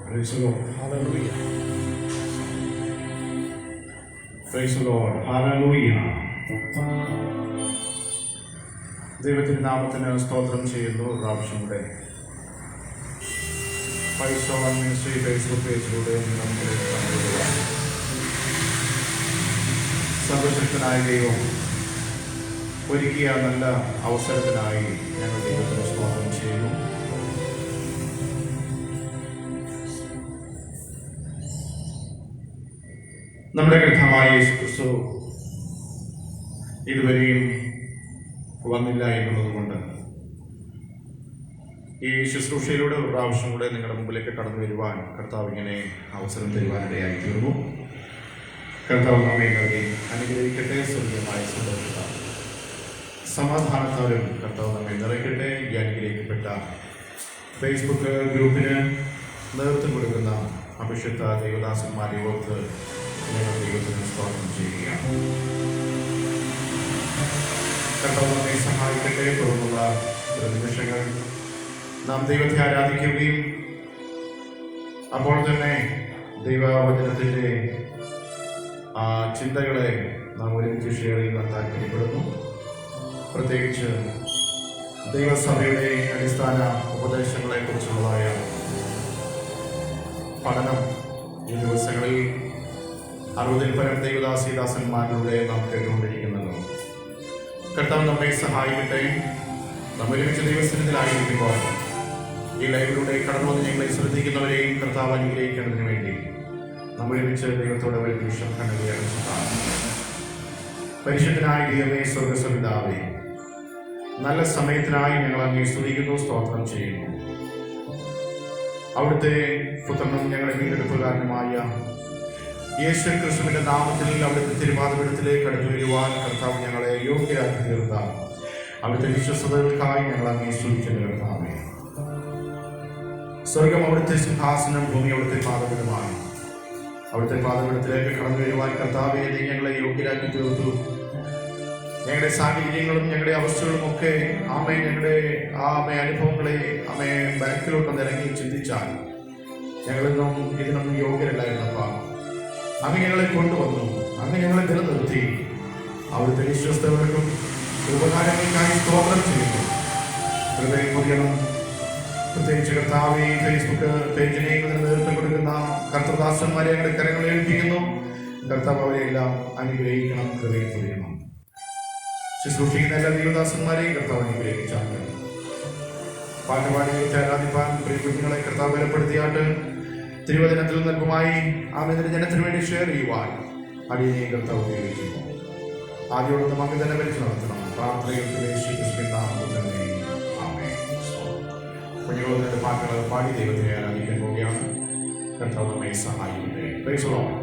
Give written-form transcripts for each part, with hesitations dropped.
Praise the Lord. Hallelujah. Praise the Lord. Hallelujah. ദൈവത്തിൻ്റെ നാമത്തിന് സ്തോത്രം ചെയ്യുന്നു. പ്രാവശ്യം കൂടെ പൈസോൺ മിനിസ്ട്രി ഫേസ്ബുക്ക് പേജിലൂടെ നമുക്ക് പങ്കുകൊള്ളുക. സർവശക്തനായ ദൈവം ഒരുക്കിയ നല്ല അവസരത്തിനായി ഞങ്ങൾ ദൈവത്തിന് സ്തോത്രം ചെയ്യുന്നു. നമ്മുടെ കർത്താവായ യേശു ക്രിസ്തു ഇതുവരെയും വന്നില്ല എന്നുള്ളതുകൊണ്ട് ഈ ശുശ്രൂഷയിലൂടെ ഒരു പ്രാവശ്യം കൂടെ നിങ്ങളുടെ മുമ്പിലേക്ക് കടന്നു വരുവാൻ കർത്താവ് ഇങ്ങനെ അവസരം തരുവാനിടയായി തീർന്നു. കർത്താവ് നമ്മെ നൽകി അനുഗ്രഹിക്കട്ടെ. സ്വർഗീയമായ സന്തോഷത്താൽ സമാധാനത്താലും കർത്താവ് നമ്മെ നിറയ്ക്കട്ടെ. ഈ അനുഗ്രഹിക്കപ്പെട്ട ഫേസ്ബുക്ക് ഗ്രൂപ്പിന് നേതൃത്വം കൊടുക്കുന്ന അഭിഷിക്ത ദേവദാസന്മാരെ ഓർത്ത് ഞങ്ങൾ ദൈവത്തിന് സ്തോത്രം ചെയ്യുകയാണ്. കർത്താവ് നമ്മെ സഹായിക്കട്ടെ. തുടർന്നുള്ള നിമിഷങ്ങൾ നാം ദൈവത്തെ ആരാധിക്കുകയും അപ്പോൾ തന്നെ ദൈവവചനത്തിൻ്റെ ചിന്തകളെ നാം ഒരുമിച്ച് ഷെയർ ചെയ്യുവാൻ താല്പര്യപ്പെടുന്നു. പ്രത്യേകിച്ച് ദൈവസഭയുടെ അടിസ്ഥാന ഉപദേശങ്ങളെ കുറിച്ചുള്ളതായ പഠനം ഈ ദിവസങ്ങളിൽ 60-ൽ പരം ദൈവദാസന്മാരിലൂടെ നാം കേട്ടുകൊണ്ടിരിക്കുന്നല്ലോ. കർത്താവ് നമ്മെ സഹായിക്കട്ടെ. നമ്മൾ ഒരുമിച്ച് ദൈവസന്നിധിയിലായിരിക്കുമ്പോൾ ഈ ലൈവിലൂടെ കടന്നു വന്ന് ഞങ്ങളെ ശ്രദ്ധിക്കുന്നവരെയും കർത്താവ് അനുഗ്രഹിക്കുന്നതിന് വേണ്ടി നമ്മൾ ഒരുമിച്ച് ദൈവത്തോടെ ഒരു നിമിഷം കണ്ണുകയാണ്. പരിശുദ്ധനായ ദൈവമേ, സ്വർഗ്ഗസ്വപിതാവേ, നല്ല സമയത്തിനായി ഞങ്ങൾ അങ്ങേ സ്തുതിക്കുന്നു, സ്തോത്രം ചെയ്യുന്നു. അവിടുത്തെ പുത്രനും ഞങ്ങളുടെ വീണ്ടെടുപ്പുകാരനുമായ യേശു ക്രിസ്തുവിന്റെ നാമത്തിൽ അവിടുത്തെ തിരുവാതിപീഠത്തിലേക്ക് കടന്നു വരുവാൻ കർത്താവ് ഞങ്ങളെ യോഗ്യരാക്കി തീർത്ത അവിടുത്തെ വിശ്വസ്തകൾക്കായി ഞങ്ങൾ അങ്ങേ സ്തുതിക്കുന്നു. കർത്താവേ, സ്വർഗം അവിടുത്തെ സിംഹാസനം, ഭൂമി അവിടുത്തെ പാദപീഠമാണ്. അവിടുത്തെ പാദപീഠത്തിലേക്ക് കടന്നു വരുവാൻ കർത്താവേ നീ ഞങ്ങളെ യോഗ്യരാക്കി തീർത്തു. ഞങ്ങളുടെ സാഹചര്യങ്ങളും ഞങ്ങളുടെ അവസ്ഥകളും ഒക്കെ ഞങ്ങളുടെ അനുഭവങ്ങളെ ബാക്കിലോട്ടൊന്ന് ഇറങ്ങി ചിന്തിച്ചാൽ ഞങ്ങളൊന്നും ഇതിനൊന്നും യോഗ്യരല്ലായിരുന്നപ്പാ. അങ്ങ് ഞങ്ങളെ കൊണ്ടുവന്നു, അങ്ങ് ഞങ്ങളെ നിലനിർത്തി. അവിടുത്തെ വിശ്വസ്തകൾക്കും ഉപകാരങ്ങൾക്കായി സ്തോത്രം ചെയ്യുന്നു. ഹൃദയം പൊതിയണം. പ്രത്യേകിച്ച് കർത്താവേ ഫേസ്ബുക്ക് പേജിനെ നേതൃത്വം കൊടുക്കുന്ന കർത്തൃദാസന്മാരെ ഞങ്ങളുടെ കരങ്ങൾ ഏൽപ്പിക്കുന്നു. കർത്താവ് അവരെല്ലാം അനുഗ്രഹിക്കണം. ഹൃദയം പൊതിയണം. ശുശ്രൂഷിക്കുന്ന എല്ലാ ദൈവദാസന്മാരെയും കർത്താവ് അനുഗ്രഹിച്ചാണ്. പാട്ടുപാടി ആരാധിപ്പാൻ പ്രിയ കുഞ്ഞുങ്ങളെ കർത്താവ് ബലപ്പെടുത്തിയാട്ട് തിരുവചനത്തിൽ നിൽക്കുമായി ആമേദിന്റെ ജനത്തിന് വേണ്ടി ഷെയർ ചെയ്യുവാൻ അടിയനെ കർത്താവ് ഉപയോഗിക്കുന്നു. ആദ്യയോട് നമുക്ക് തന്നെ വലിച്ചു നടത്തണം. പ്രാർത്ഥനകൾക്ക് കുഞ്ഞുങ്ങളുടെ പാട്ടുകൾ പാടി ദൈവത്തെ ആരാധിക്കാൻ പോവുകയാണ്. കർത്താവ് നമ്മെ സഹായിക്കട്ടെ. Praise the Lord.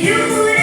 Lord.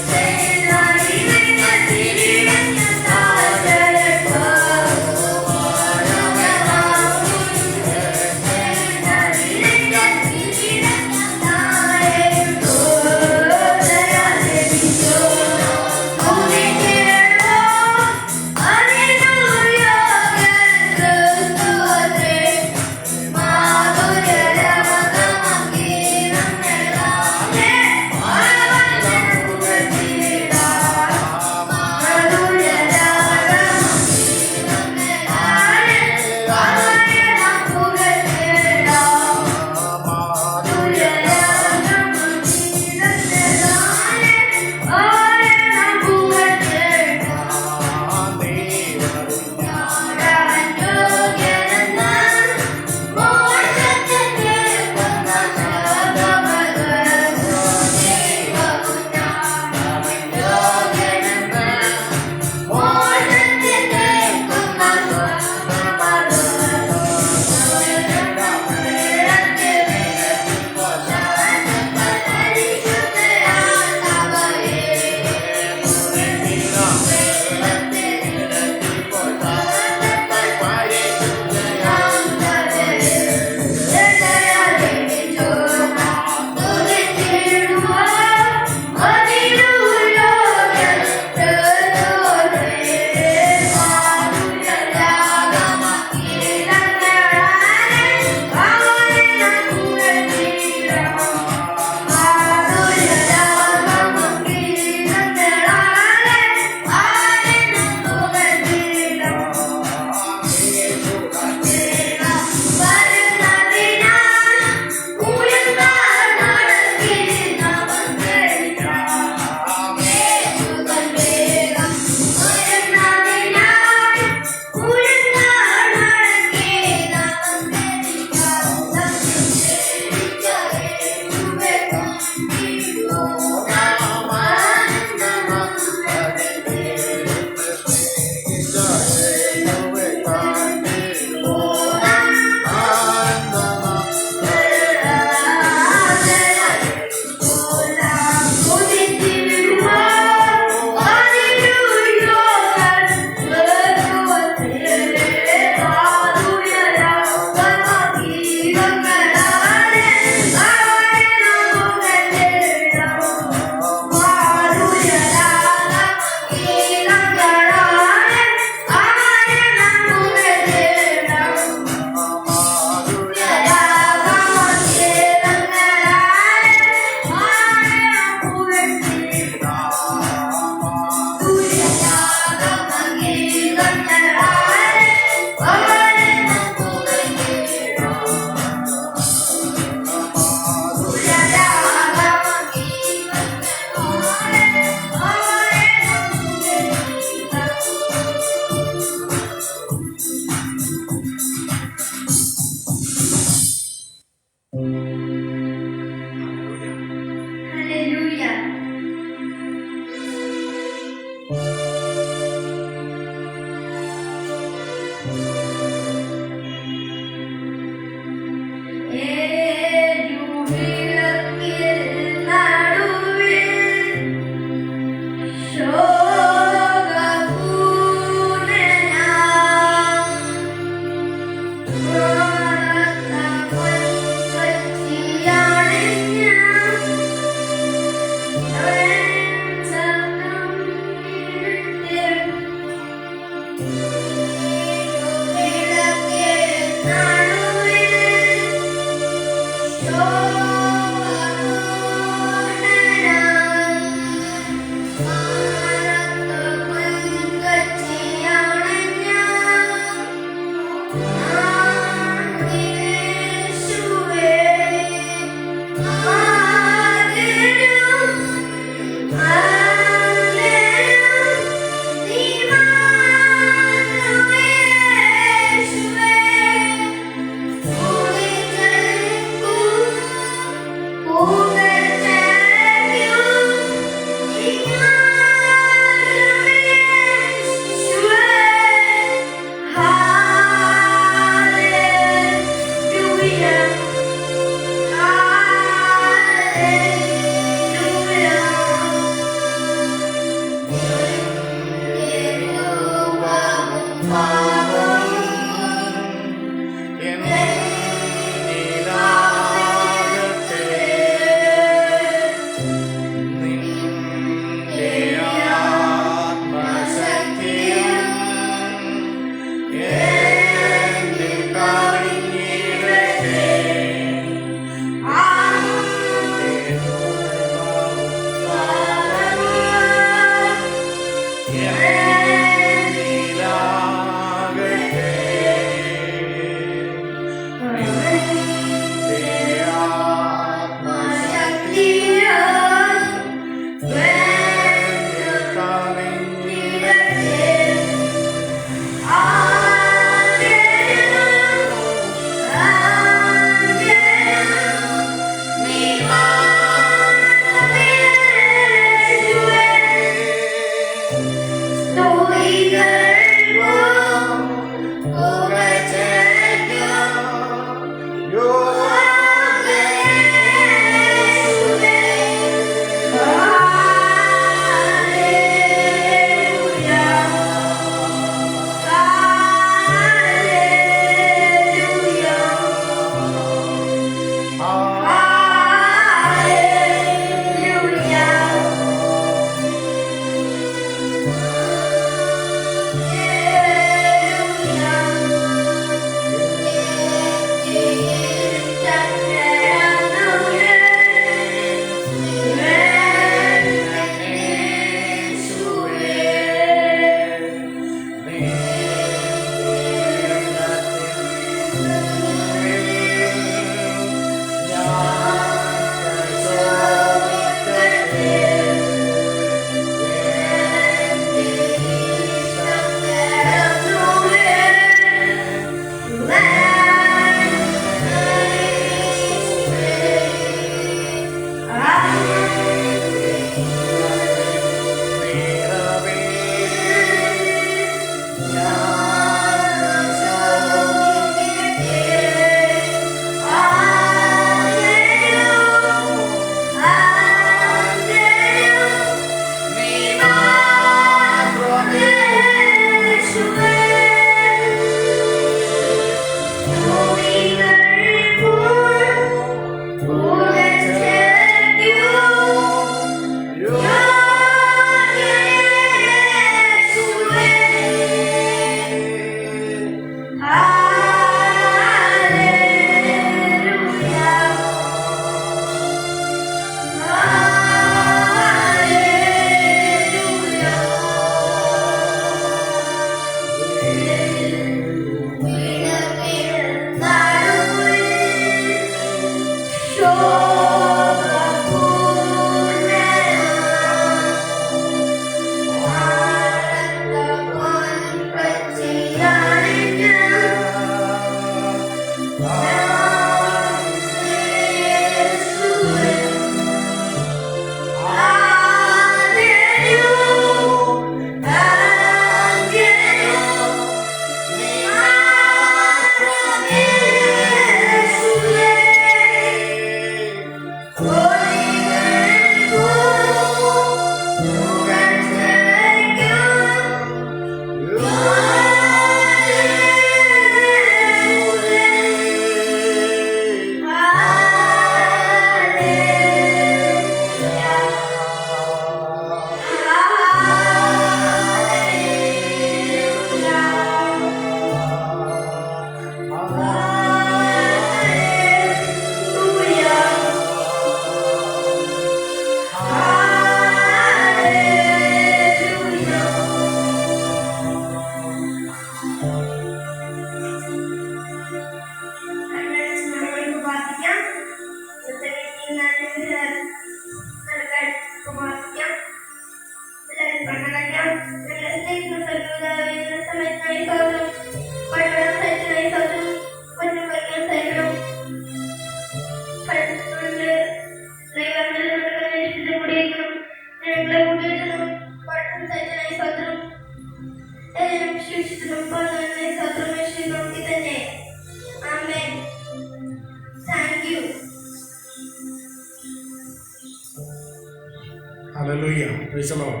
Hallelujah, praise the Lord.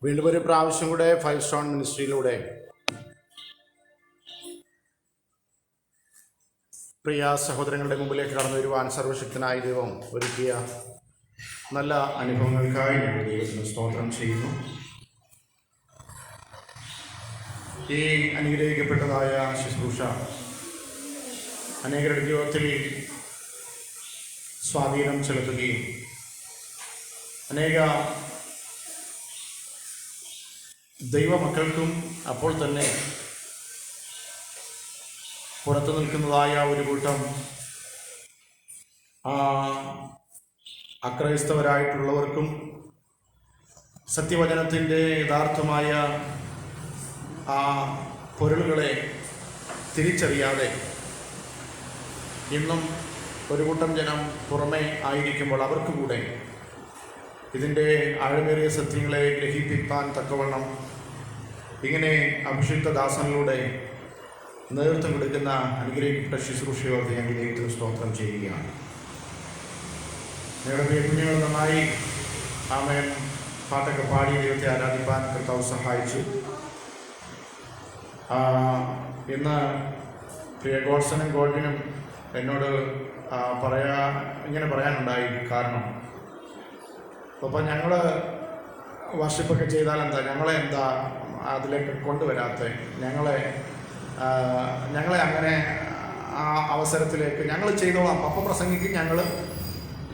വീണ്ടും ഒരു പ്രാവശ്യം കൂടെ 5 സ്റ്റോൺ മിനിസ്ട്രിയിലൂടെ പ്രിയ സഹോദരങ്ങളുടെ മുമ്പിലേക്ക് കടന്നു വരുവാൻ സർവശക്തനായ ദൈവം ഒരുക്കിയ നല്ല അനുഭവങ്ങൾക്കായി ഞങ്ങൾ ദൈവത്തിന് സ്തോത്രം ചെയ്യുന്നു. ഈ അനുഗ്രഹിക്കപ്പെട്ടതായ ശുശ്രൂഷ അനേകരുടെ ജീവിതത്തിൽ സ്വാധീനം ചെലുത്തുകയും അനേക ദൈവമക്കൾക്കും അപ്പോൾ തന്നെ പുറത്തു നിൽക്കുന്നതായ ഒരു കൂട്ടം അക്രൈസ്തവരായിട്ടുള്ളവർക്കും സത്യവചനത്തിൻ്റെ യഥാർത്ഥമായ ആ പൊരുളുകളെ തിരിച്ചറിയാതെ ഇന്നും ഒരു കൂട്ടം ജനം പുറമേ ആയിരിക്കുമ്പോൾ അവർക്ക് കൂടെ ഇതിൻ്റെ ആഴമേറിയ സത്യങ്ങളെ ഗ്രഹിപ്പിക്കാൻ തക്കവണ്ണം ഇങ്ങനെ അഭിഷിക്ത ദാസനിലൂടെ നേതൃത്വം കൊടുക്കുന്ന അനുഗ്രഹിക്കപ്പെട്ട ശുശ്രൂഷയോർത്ത് ഞങ്ങൾ ദൈവത്തിന് സ്തോത്രം ചെയ്യുകയാണ്. ഞങ്ങളുടെ കുഞ്ഞുങ്ങൾ നന്നായി ആമേൻ പാട്ടൊക്കെ പാടി ദൈവത്തെ ആരാധിപ്പാൻ കർത്താവ് സഹായിച്ചു. ഇന്ന് പ്രിയ ഗോഡ്സനും ഗോൾഡിനും എന്നോട് ഇങ്ങനെ പറയാനുണ്ടായി. കാരണം അപ്പോൾ ഞങ്ങൾ വർഷിപ്പൊക്കെ ചെയ്താൽ എന്താ, ഞങ്ങളെ എന്താ അതിലേക്ക് കൊണ്ടുവരാത്ത, ഞങ്ങളെ അങ്ങനെ ആ അവസരത്തിലേക്ക് ഞങ്ങൾ ചെയ്തോളാം, അപ്പം പ്രസംഗിക്കും,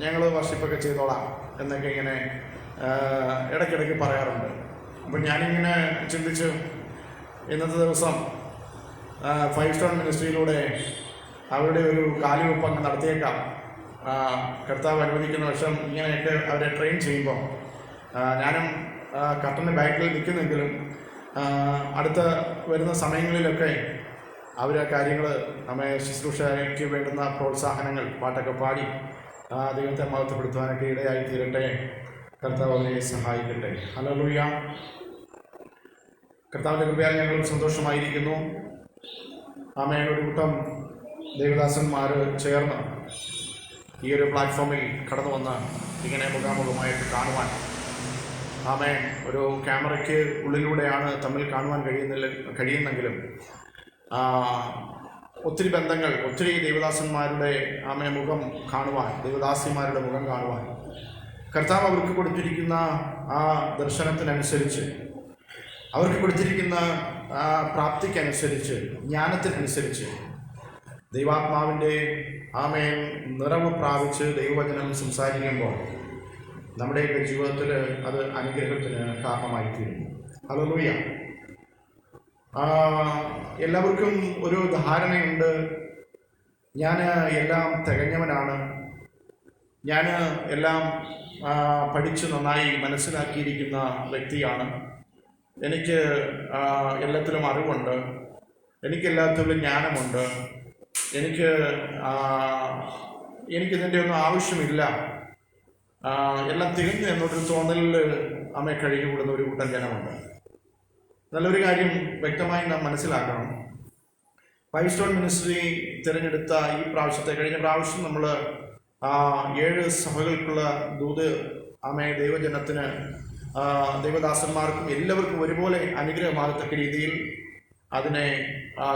ഞങ്ങൾ വർഷിപ്പൊക്കെ ചെയ്തോളാം എന്നൊക്കെ ഇങ്ങനെ ഇടയ്ക്കിടയ്ക്ക് പറയാറുണ്ട്. അപ്പം ഞാനിങ്ങനെ ചിന്തിച്ചു, ഇന്നത്തെ ദിവസം 5 സ്റ്റോൺ മിനിസ്ട്രിയിലൂടെ അവരുടെ ഒരു കാലുവെപ്പ് അങ്ങ് നടത്തിയേക്കാം. കർത്താവ് അനുവദിക്കുന്ന വർഷം ഇങ്ങനെയൊക്കെ അവരെ ട്രെയിൻ ചെയ്യുമ്പോൾ ഞാനും കർട്ടൻ്റെ ബാക്കിൽ നിൽക്കുന്നെങ്കിലും അടുത്ത വരുന്ന സമയങ്ങളിലൊക്കെ അവർ ആ കാര്യങ്ങൾ നമ്മെ ശുശ്രൂഷയ്ക്ക് വേണ്ടുന്ന പ്രോത്സാഹനങ്ങൾ പാട്ടൊക്കെ പാടി ദൈവത്തെ മഹത്വപ്പെടുത്തുവാനൊക്കെ ഇടയായി തീരട്ടെ. കർത്താവ് അവരെ സഹായിക്കട്ടെ. ഹല്ലേലൂയ. കർത്താവിൻ്റെ കൃപയാൽ ഞങ്ങൾ സന്തോഷമായിരിക്കുന്നു. ആമേൻ. ഒരു കൂട്ടം ദേവദാസന്മാർ ചേർന്ന് ഈ ഒരു പ്ലാറ്റ്ഫോമിൽ കടന്നു വന്ന് ഇങ്ങനെ മുഖാമുഖമായിട്ട് കാണുവാൻ, ആമേൻ, ഒരു ക്യാമറയ്ക്ക് ഉള്ളിലൂടെയാണ് തമ്മിൽ കാണുവാൻ കഴിയുന്നെങ്കിലും ഒത്തിരി ബന്ധങ്ങൾ, ഒത്തിരി ദേവദാസന്മാരുടെ ആമേ മുഖം കാണുവാൻ, ദേവദാസിമാരുടെ മുഖം കാണുവാൻ കർത്താവ് അവർക്ക് കൊടുത്തിരിക്കുന്ന ആ ദർശനത്തിനനുസരിച്ച്, അവർക്ക് കൊടുത്തിരിക്കുന്ന പ്രാപ്തിക്കനുസരിച്ച്, ജ്ഞാനത്തിനനുസരിച്ച് ദൈവാത്മാവിൻ്റെ ആമേൻ നിറവ് പ്രാപിച്ച് ദൈവവചനം സംസാരിക്കുമ്പോൾ നമ്മുടെയൊക്കെ ജീവിതത്തിൽ അത് അനുഗ്രഹത്തിന് കാരണമായിത്തീരുന്നു. ഹല്ലേലൂയ. എല്ലാവർക്കും ഒരു ധാരണയുണ്ട്, ഞാൻ എല്ലാം തികഞ്ഞവനാണ്, ഞാൻ എല്ലാം പഠിച്ച് നന്നായി മനസ്സിലാക്കിയിരിക്കുന്ന വ്യക്തിയാണ്, എനിക്ക് എല്ലാത്തിലും അറിവുണ്ട്, എനിക്കെല്ലാത്തിലും ജ്ഞാനമുണ്ട്, എനിക്കിതിൻ്റെ ഒന്നും ആവശ്യമില്ല, എല്ലാം തികഞ്ഞു എന്നൊരു തോന്നലിൽ അമ്മയെ കഴിഞ്ഞുകൂടുന്ന ഒരു കൂട്ടം ജനമുണ്ട്. നല്ലൊരു കാര്യം വ്യക്തമായി നാം മനസ്സിലാക്കണം. 5 സ്റ്റോൺ മിനിസ്ട്രി തിരഞ്ഞെടുത്ത ഈ പ്രാവശ്യത്തെ, കഴിഞ്ഞ പ്രാവശ്യം നമ്മൾ 7 സഭകൾക്കുള്ള ദൂത് അമ്മയെ ദൈവജനത്തിന്, ദൈവദാസന്മാർക്കും എല്ലാവർക്കും ഒരുപോലെ അനുഗ്രഹമാകത്തക്ക രീതിയിൽ അതിനെ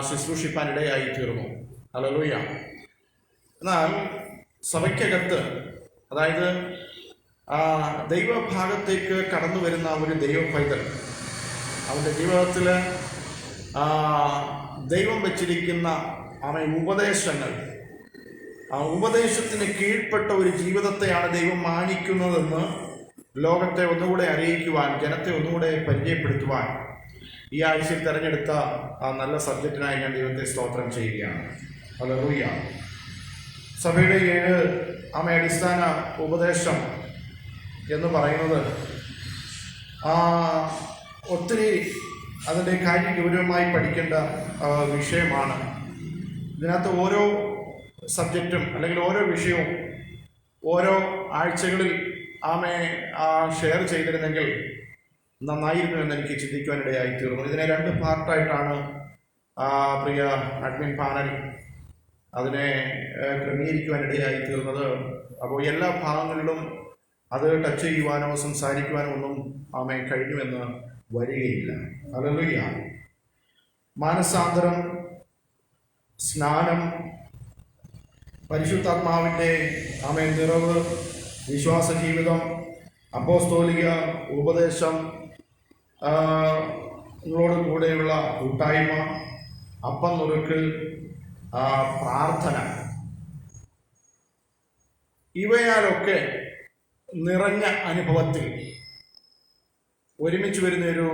ശുശ്രൂഷിപ്പാനിടയായി തീർന്നു. ഹല്ലേലൂയ. എന്നാൽ സഭയ്ക്കകത്ത്, അതായത് ദൈവഭാഗത്തേക്ക് കടന്നു വരുന്ന ഒരു ദൈവ പൈതൽ, അവൻ്റെ ജീവിതത്തിൽ ദൈവം വച്ചിരിക്കുന്ന ഉപദേശങ്ങൾ, ആ ഉപദേശത്തിന് കീഴ്പ്പെട്ട ഒരു ജീവിതത്തെയാണ് ദൈവം മാനിക്കുന്നതെന്ന് ലോകത്തെ ഒന്നുകൂടെ അറിയിക്കുവാൻ, ജനത്തെ ഒന്നുകൂടെ പരിചയപ്പെടുത്തുവാൻ ഈ ആഴ്ചയിൽ തിരഞ്ഞെടുത്ത ആ നല്ല സബ്ജക്റ്റിനായി ഞാൻ ദൈവത്തെ സ്തോത്രം ചെയ്യുകയാണ്. ഹല്ലേലൂയ. സഭയുടെ 7 അടിസ്ഥാന ഉപദേശം എന്ന് പറയുന്നത് ഒത്തിരി അതിൻ്റെ കാര്യം ഗൗരവമായി പഠിക്കേണ്ട വിഷയമാണ്. ഇതിനകത്ത് ഓരോ സബ്ജക്റ്റും അല്ലെങ്കിൽ ഓരോ വിഷയവും ഓരോ ആഴ്ചകളിൽ ഷെയർ ചെയ്തിരുന്നെങ്കിൽ നന്നായിരുന്നു എന്ന് എനിക്ക് ചിന്തിക്കുവാനിടയായി തീർന്നു. ഇതിനെ 2 പാർട്ടായിട്ടാണ് പ്രിയ അഡ്മിൻ പാനൽ അതിനെ ക്രമീകരിക്കുവാനിടയായി തീർന്നത്. അപ്പോൾ എല്ലാ ഭാഗങ്ങളിലും അത് ടച്ച് ചെയ്യുവാനോ സംസാരിക്കുവാനോ ഒന്നും കഴിഞ്ഞുവെന്ന് വരികയില്ല. ഹല്ലേലൂയ. മാനസാന്തരം, സ്നാനം, പരിശുദ്ധാത്മാവിൻ്റെ നിറവ്, വിശ്വാസ ജീവിതം, അപ്പോസ്തോലിക ഉപദേശം, ങ്ങളോട് കൂടെയുള്ള കൂട്ടായ്മ, അപ്പം നുറുക്കൽ, പ്രാർത്ഥന, ഇവയാലൊക്കെ നിറഞ്ഞ അനുഭവത്തിൽ ഒരുമിച്ച് വരുന്നൊരു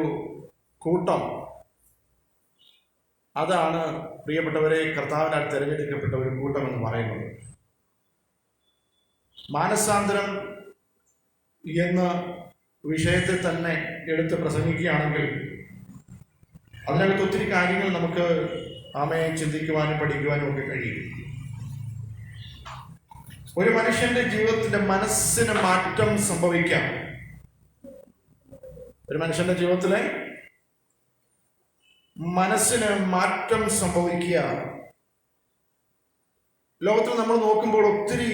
കൂട്ടം, അതാണ് പ്രിയപ്പെട്ടവരെ കർത്താവിനാൽ തിരഞ്ഞെടുക്കപ്പെട്ട ഒരു കൂട്ടം എന്ന് പറയുന്നത്. മാനസാന്തരം എന്ന വിഷയത്തെ തന്നെ എടുത്ത് പ്രസംഗിക്കുകയാണെങ്കിൽ അതിനകത്ത് ഒത്തിരി കാര്യങ്ങൾ നമുക്ക് ചിന്തിക്കുവാനും പഠിക്കുവാനും ഒക്കെ കഴിയും. ഒരു മനുഷ്യന്റെ ജീവിതത്തിന്റെ മനസ്സിന് മാറ്റം സംഭവിക്കാം. ഒരു മനുഷ്യന്റെ ജീവിതത്തിലെ മനസ്സിന് മാറ്റം സംഭവിക്കുക. ലോകത്തിൽ നമ്മൾ നോക്കുമ്പോൾ ഒത്തിരി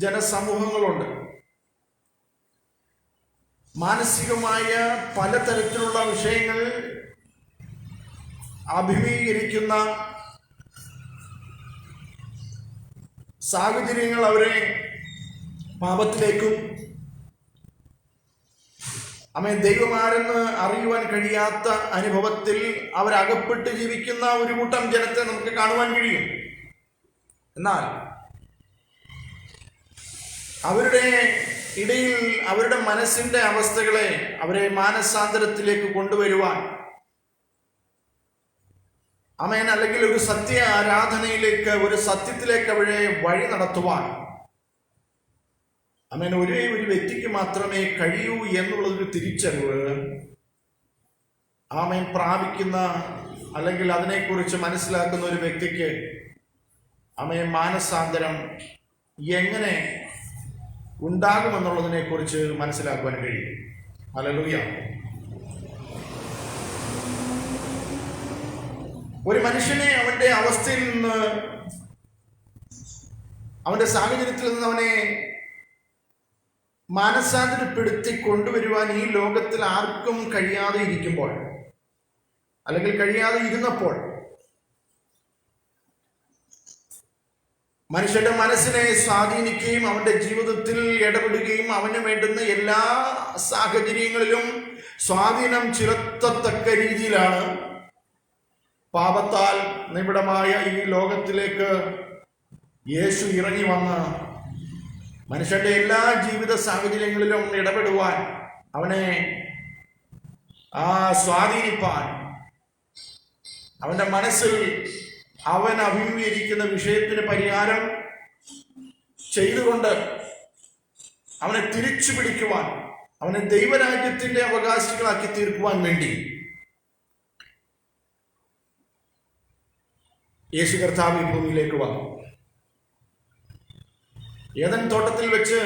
ജനസമൂഹങ്ങളുണ്ട്. മാനസികമായ പലതരത്തിലുള്ള വിഷയങ്ങൾ അഭിമുഖീകരിക്കുന്ന സാഹചര്യങ്ങൾ അവരെ പാപത്തിലേക്കും ദൈവമാരെന്ന് അറിയുവാൻ കഴിയാത്ത അനുഭവത്തിൽ അവരകപ്പെട്ട് ജീവിക്കുന്ന ഒരു കൂട്ടം ജനത്തെ നമുക്ക് കാണുവാൻ കഴിയും. എന്നാൽ അവരുടെ ഇടയിൽ അവരുടെ മനസ്സിന്റെ അവസ്ഥകളെ അവരെ മാനസാന്തരത്തിലേക്ക് കൊണ്ടുവരുവാൻ അല്ലെങ്കിൽ ഒരു സത്യ ആരാധനയിലേക്ക്, ഒരു സത്യത്തിലേക്ക് അവരെ വഴി നടത്തുവാൻ ഒരേ ഒരു വ്യക്തിക്ക് മാത്രമേ കഴിയൂ എന്നുള്ളൊരു തിരിച്ചറിവ് പ്രാപിക്കുന്ന അല്ലെങ്കിൽ അതിനെക്കുറിച്ച് മനസ്സിലാക്കുന്ന ഒരു വ്യക്തിക്ക് മാനസാന്തരം എങ്ങനെ ഉണ്ടാകുമെന്നുള്ളതിനെ കുറിച്ച് മനസ്സിലാക്കുവാൻ കഴിയും. ഹല്ലേലൂയ. ഒരു മനുഷ്യനെ അവന്റെ അവസ്ഥയിൽ നിന്ന്, അവന്റെ സാഹചര്യത്തിൽ നിന്ന് അവനെ മാനസാന്തരപ്പെടുത്തി കൊണ്ടുവരുവാൻ ഈ ലോകത്തിൽ ആർക്കും കഴിയാതെ ഇരിക്കുമ്പോൾ, അല്ലെങ്കിൽ കഴിയാതെ ഇരുന്നപ്പോൾ, മനുഷ്യന്റെ മനസ്സിനെ സ്വാധീനിക്കുകയും അവന്റെ ജീവിതത്തിൽ ഇടപെടുകയും അവന് വേണ്ടുന്ന എല്ലാ സാഹചര്യങ്ങളിലും സ്വാധീനം ചെലുത്തത്തക്ക രീതിയിലാണ് പാപത്താൽ നിബിഡമായ ഈ ലോകത്തിലേക്ക് യേശു ഇറങ്ങി വന്ന് മനുഷ്യന്റെ എല്ലാ ജീവിത സാഹചര്യങ്ങളിലും ഇടപെടുവാൻ, അവനെ സ്വാധീനിപ്പാൻ, അവന്റെ മനസ്സിൽ അവൻ അഭിമുഖീകരിക്കുന്ന വിഷയത്തിന് പരിഹാരം ചെയ്തുകൊണ്ട് അവനെ തിരിച്ചു പിടിക്കുവാൻ, അവനെ ദൈവരാജ്യത്തിന്റെ അവകാശികളാക്കി തീർക്കുവാൻ വേണ്ടി യേശു കർത്താവ് ഈ ഭൂമിയിലേക്ക് വന്നു. ഏദൻ തോട്ടത്തിൽ വെച്ച്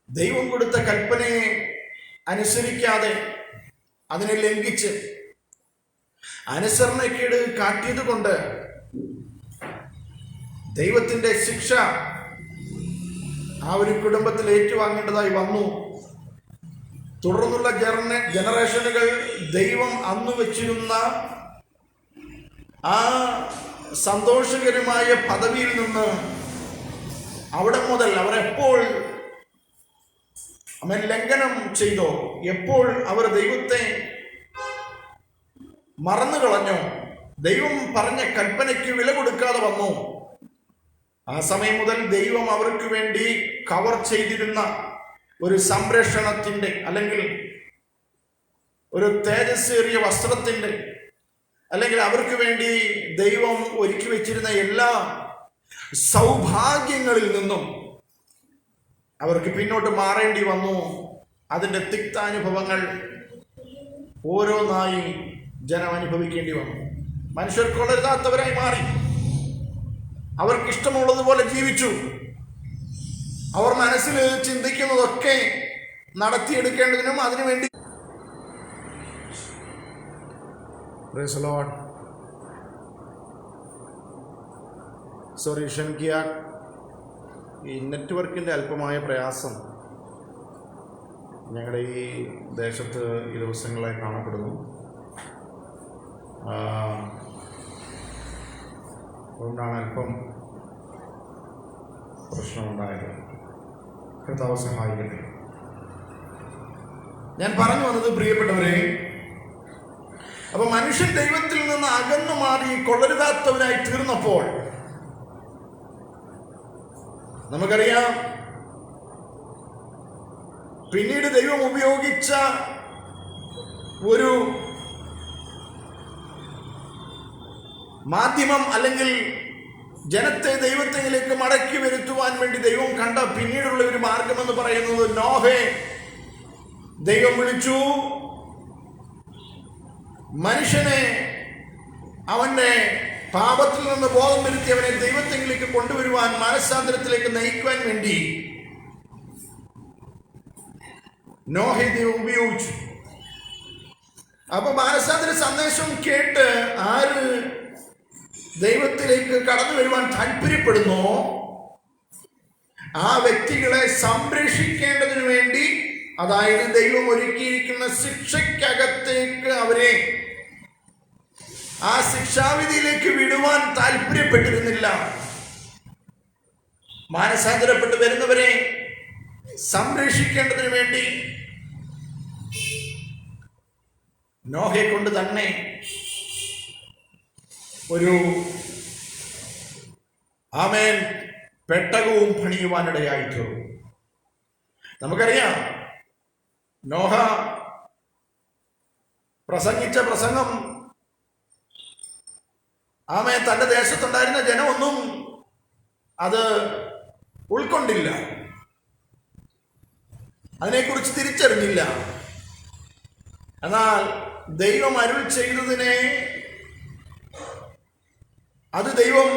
ദൈവം കൊടുത്ത കൽപ്പനയെ അനുസരിക്കാതെ അതിനെ ലംഘിച്ച് അനുസരണക്കേട് കാട്ടിയത് കൊണ്ട് ദൈവത്തിന്റെ ശിക്ഷ ആ ഒരു കുടുംബത്തിൽ ഏറ്റുവാങ്ങേണ്ടതായി വന്നു. തുടർന്നുള്ള ജനറേഷനുകൾ ദൈവം അന്ന് വെച്ചിരുന്ന ആ സന്തോഷകരമായ പദവിയിൽ നിന്ന് അവിടെ മുതൽ അവർ എപ്പോൾ ലംഘനം ചെയ്തോ, എപ്പോൾ അവർ ദൈവത്തെ മറന്നു കളഞ്ഞോ, ദൈവം പറഞ്ഞ കൽപ്പനയ്ക്ക് വില കൊടുക്കാതെ വന്നു, ആ സമയം മുതൽ ദൈവം അവർക്ക് വേണ്ടി കവർ ചെയ്തിരുന്ന ഒരു സംരക്ഷണത്തിന്റെ അല്ലെങ്കിൽ ഒരു തേജസ്സേറിയ വസ്ത്രത്തിന്റെ അല്ലെങ്കിൽ അവർക്ക് വേണ്ടി ദൈവം ഒരുക്കി വെച്ചിരുന്ന എല്ലാ സൗഭാഗ്യങ്ങളിൽ നിന്നും അവർക്ക് പിന്നോട്ട് മാറേണ്ടി വന്നു. അതിൻ്റെ തിക്താനുഭവങ്ങൾ ഓരോന്നായി ജനം അനുഭവിക്കേണ്ടി വന്നു. മനുഷ്യർ കൊള്ളരുതാത്തവരായി മാറി. അവർക്കിഷ്ടമുള്ളതുപോലെ ജീവിച്ചു. അവർ മനസ്സിൽ ചിന്തിക്കുന്നതൊക്കെ നടത്തിയെടുക്കേണ്ടതിനും അതിനുവേണ്ടി പ്രൈസ് ദി ലോർഡ്. സോറി, ക്ഷമിക്കുക, ഈ നെറ്റ്വർക്കിൻ്റെ അല്പമായ പ്രയാസം ഞങ്ങളുടെ ഈ ദേശത്ത് ഈ ദിവസങ്ങളായി കാണപ്പെടുന്നു. അതുകൊണ്ടാണ് അല്പം പ്രശ്നമുണ്ടായത്. കർത്താവ് സഹായിക്കട്ടെ. ഞാൻ പറഞ്ഞു വന്നത്, പ്രിയപ്പെട്ടവരെ, അപ്പൊ മനുഷ്യൻ ദൈവത്തിൽ നിന്ന് അകന്നു മാറി കൊള്ളരുതാത്തവനായി തീർന്നപ്പോൾ നമുക്കറിയാം, പിന്നീട് ദൈവം ഉപയോഗിച്ച ഒരു മാധ്യമം അല്ലെങ്കിൽ ജനത്തെ ദൈവത്തിലേക്ക് മടക്കി വരുത്തുവാൻ വേണ്ടി ദൈവം കണ്ട പിന്നീടുള്ള ഒരു മാർഗമെന്ന് പറയുന്നത്, നോഹയെ ദൈവം വിളിച്ചു. മനുഷ്യനെ അവന്റെ പാപത്തിൽ നിന്ന് ബോധം വരുത്തി അവനെ ദൈവത്തിലേക്ക് കൊണ്ടുവരുവാൻ, മാനസാന്തരത്തിലേക്ക് നയിക്കുവാൻ വേണ്ടി നോഹയെ ദൈവം ഉപയോഗിച്ചു. അപ്പൊ മാനസാന്തര സന്ദേശം കേട്ട് ആര് ദൈവത്തിലേക്ക് കടന്നു വരുവാൻ താല്പര്യപ്പെടുന്നോ ആ വ്യക്തികളെ സംരക്ഷിക്കേണ്ടതിനു വേണ്ടി, അതായത് ദൈവം ഒരുക്കിയിരിക്കുന്ന ശിക്ഷയ്ക്കകത്തേക്ക് അവരെ ആ ശിക്ഷാവിധിയിലേക്ക് വിടുവാൻ താല്പര്യപ്പെട്ടിരുന്നില്ല. മാനസാന്തരപ്പെട്ട് വരുന്നവരെ സംരക്ഷിക്കേണ്ടതിനു വേണ്ടി നോഹയെ കൊണ്ട് തന്നെ ഒരു ആമേൻ പെട്ടകവും പണിയുവാനിടയായി തീർന്നു. നമുക്കറിയാം, നോഹ പ്രസംഗിച്ച പ്രസംഗം ആമേൻ തന്റെ ദേശത്തുണ്ടായിരുന്ന ജനമൊന്നും അത് ഉൾക്കൊണ്ടില്ല, അതിനെക്കുറിച്ച് തിരിച്ചറിഞ്ഞില്ല. എന്നാൽ ദൈവം അരുൾ ചെയ്തതിനെ അത് ദൈവം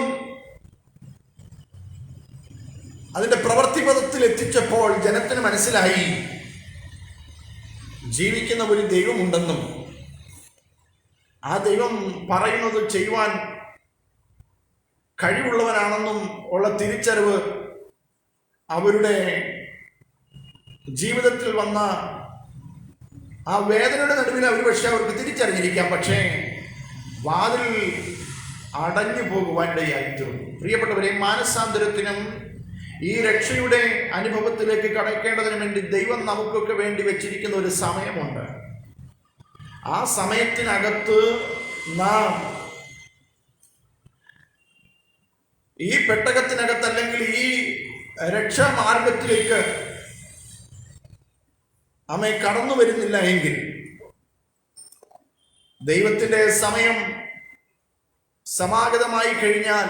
അതിന്റെ പ്രവൃത്തിപഥത്തിൽ എത്തിച്ചപ്പോൾ ജനത്തിന് മനസ്സിലായി, ജീവിക്കുന്ന ഒരു ദൈവമുണ്ടെന്നും ആ ദൈവം പറയുന്നത് ചെയ്യുവാൻ കഴിവുള്ളവനാണെന്നും ഉള്ള തിരിച്ചറിവ് അവരുടെ ജീവിതത്തിൽ വന്ന ആ വേദനയുടെ നടുവിൽ അവർ പക്ഷെ അവർക്ക് തിരിച്ചറിഞ്ഞിരിക്കാം. പക്ഷേ വാതിൽ അടഞ്ഞു പോകുവാനിടയായിത്തീർന്നു. പ്രിയപ്പെട്ടവരെ, മാനസാന്തരത്തിനും ഈ രക്ഷയുടെ അനുഭവത്തിലേക്ക് കടക്കേണ്ടതിന് വേണ്ടി ദൈവം നമുക്കൊക്കെ വേണ്ടി വെച്ചിരിക്കുന്ന ഒരു സമയമുണ്ട്. ആ സമയത്തിനകത്ത് നാം ഈ പെട്ടകത്തിനകത്ത് അല്ലെങ്കിൽ ഈ രക്ഷാമാർഗത്തിലേക്ക് നമ്മെ കടന്നു വരുന്നില്ല എങ്കിൽ ദൈവത്തിന്റെ സമയം സമാഗതമായി കഴിഞ്ഞാൽ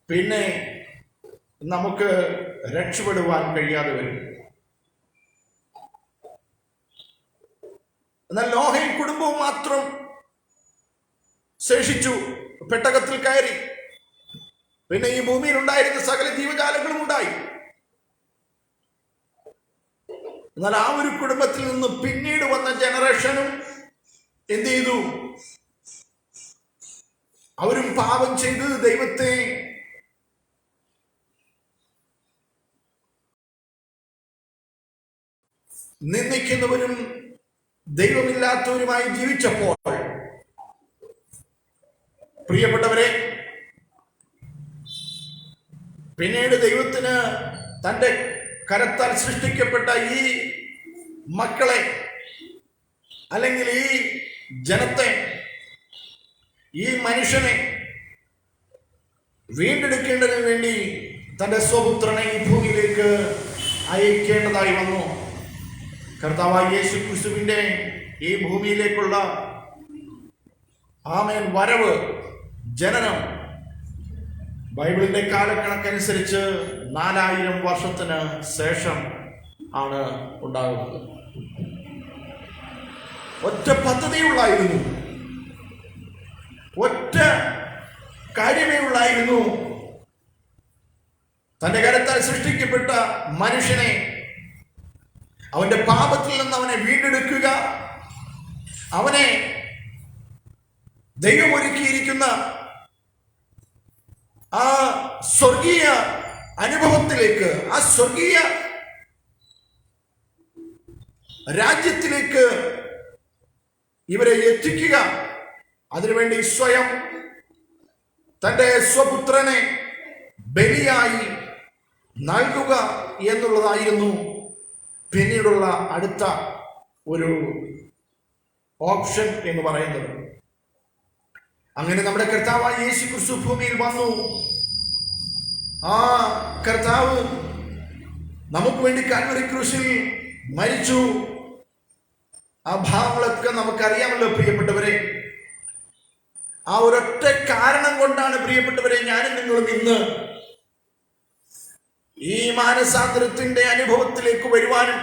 പിന്നെ നമുക്ക് രക്ഷപ്പെടുവാൻ കഴിയാതെ വരും. എന്നാൽ നോഹയും കുടുംബവും മാത്രം ശേഷിച്ചു, പെട്ടകത്തിൽ കയറി. പിന്നെ ഈ ഭൂമിയിൽ ഉണ്ടായിരുന്ന സകല ജീവജാലങ്ങളും ഉണ്ടായി. എന്നാൽ ആ ഒരു കുടുംബത്തിൽ നിന്ന് പിന്നീട് വന്ന ജനറേഷനും എന്ത് ചെയ്തു? അവരും പാപം ചെയ്ത് ദൈവത്തെ നിന്ദിക്കുന്നവരും ദൈവമില്ലാത്തവരുമായി ജീവിച്ചപ്പോൾ, പ്രിയപ്പെട്ടവരെ, പിന്നീട് ദൈവത്തിന് തന്റെ കരത്താൽ സൃഷ്ടിക്കപ്പെട്ട ഈ മക്കളെ അല്ലെങ്കിൽ ഈ ജനത്തെ, ഈ മനുഷ്യനെ വീണ്ടെടുക്കേണ്ടതിന് വേണ്ടി തന്റെ സ്വപുത്രനെ ഈ ഭൂമിയിലേക്ക് അയക്കേണ്ടതായി വന്നു. കർത്താവായ യേശു ക്രിസ്തുവിന്റെ ഈ ഭൂമിയിലേക്കുള്ള ആമേൻ വരവ്, ജനനം ബൈബിളിന്റെ കാലക്കണക്കനുസരിച്ച് 4000 വർഷത്തിന് ശേഷം ആണ് ഉണ്ടാകുന്നത്. ഒറ്റ പദ്ധതിയുള്ളായിരുന്നു, ഒറ്റ കാര്യമേ ഉള്ളായിരുന്നു. തന്റെ കരത്താൽ സൃഷ്ടിക്കപ്പെട്ട മനുഷ്യനെ അവന്റെ പാപത്തിൽ നിന്ന് അവനെ വീണ്ടെടുക്കുക, അവനെ ദൈവം ഒരുക്കിയിരിക്കുന്ന ആ സ്വർഗീയ അനുഭവത്തിലേക്ക്, ആ സ്വർഗീയ രാജ്യത്തിലേക്ക് ഇവരെ എത്തിക്കുക, അതിനുവേണ്ടി സ്വയം തൻ്റെ സ്വപുത്രനെ ബലിയായി നൽകുക എന്നുള്ളതായിരുന്നു പിന്നീടുള്ള അടുത്ത ഒരു ഓപ്ഷൻ എന്ന് പറയുന്നത്. അങ്ങനെ നമ്മുടെ കർത്താവായ യേശു ക്രിസ്തു ഭൂമിയിൽ വന്നു. ആ കർത്താവ് നമുക്ക് വേണ്ടി കാൽവരി ക്രൂശിൽ മരിച്ചു. ആ ഭാവങ്ങളൊക്കെ നമുക്കറിയാമല്ലോ പ്രിയപ്പെട്ടവരെ. ആ ഒരൊറ്റ കാരണം കൊണ്ടാണ് പ്രിയപ്പെട്ടവരെ ഞാനും നിങ്ങളും ഇന്ന് ഈ മാനസാന്തരത്തിന്റെ അനുഭവത്തിലേക്ക് വരുവാനും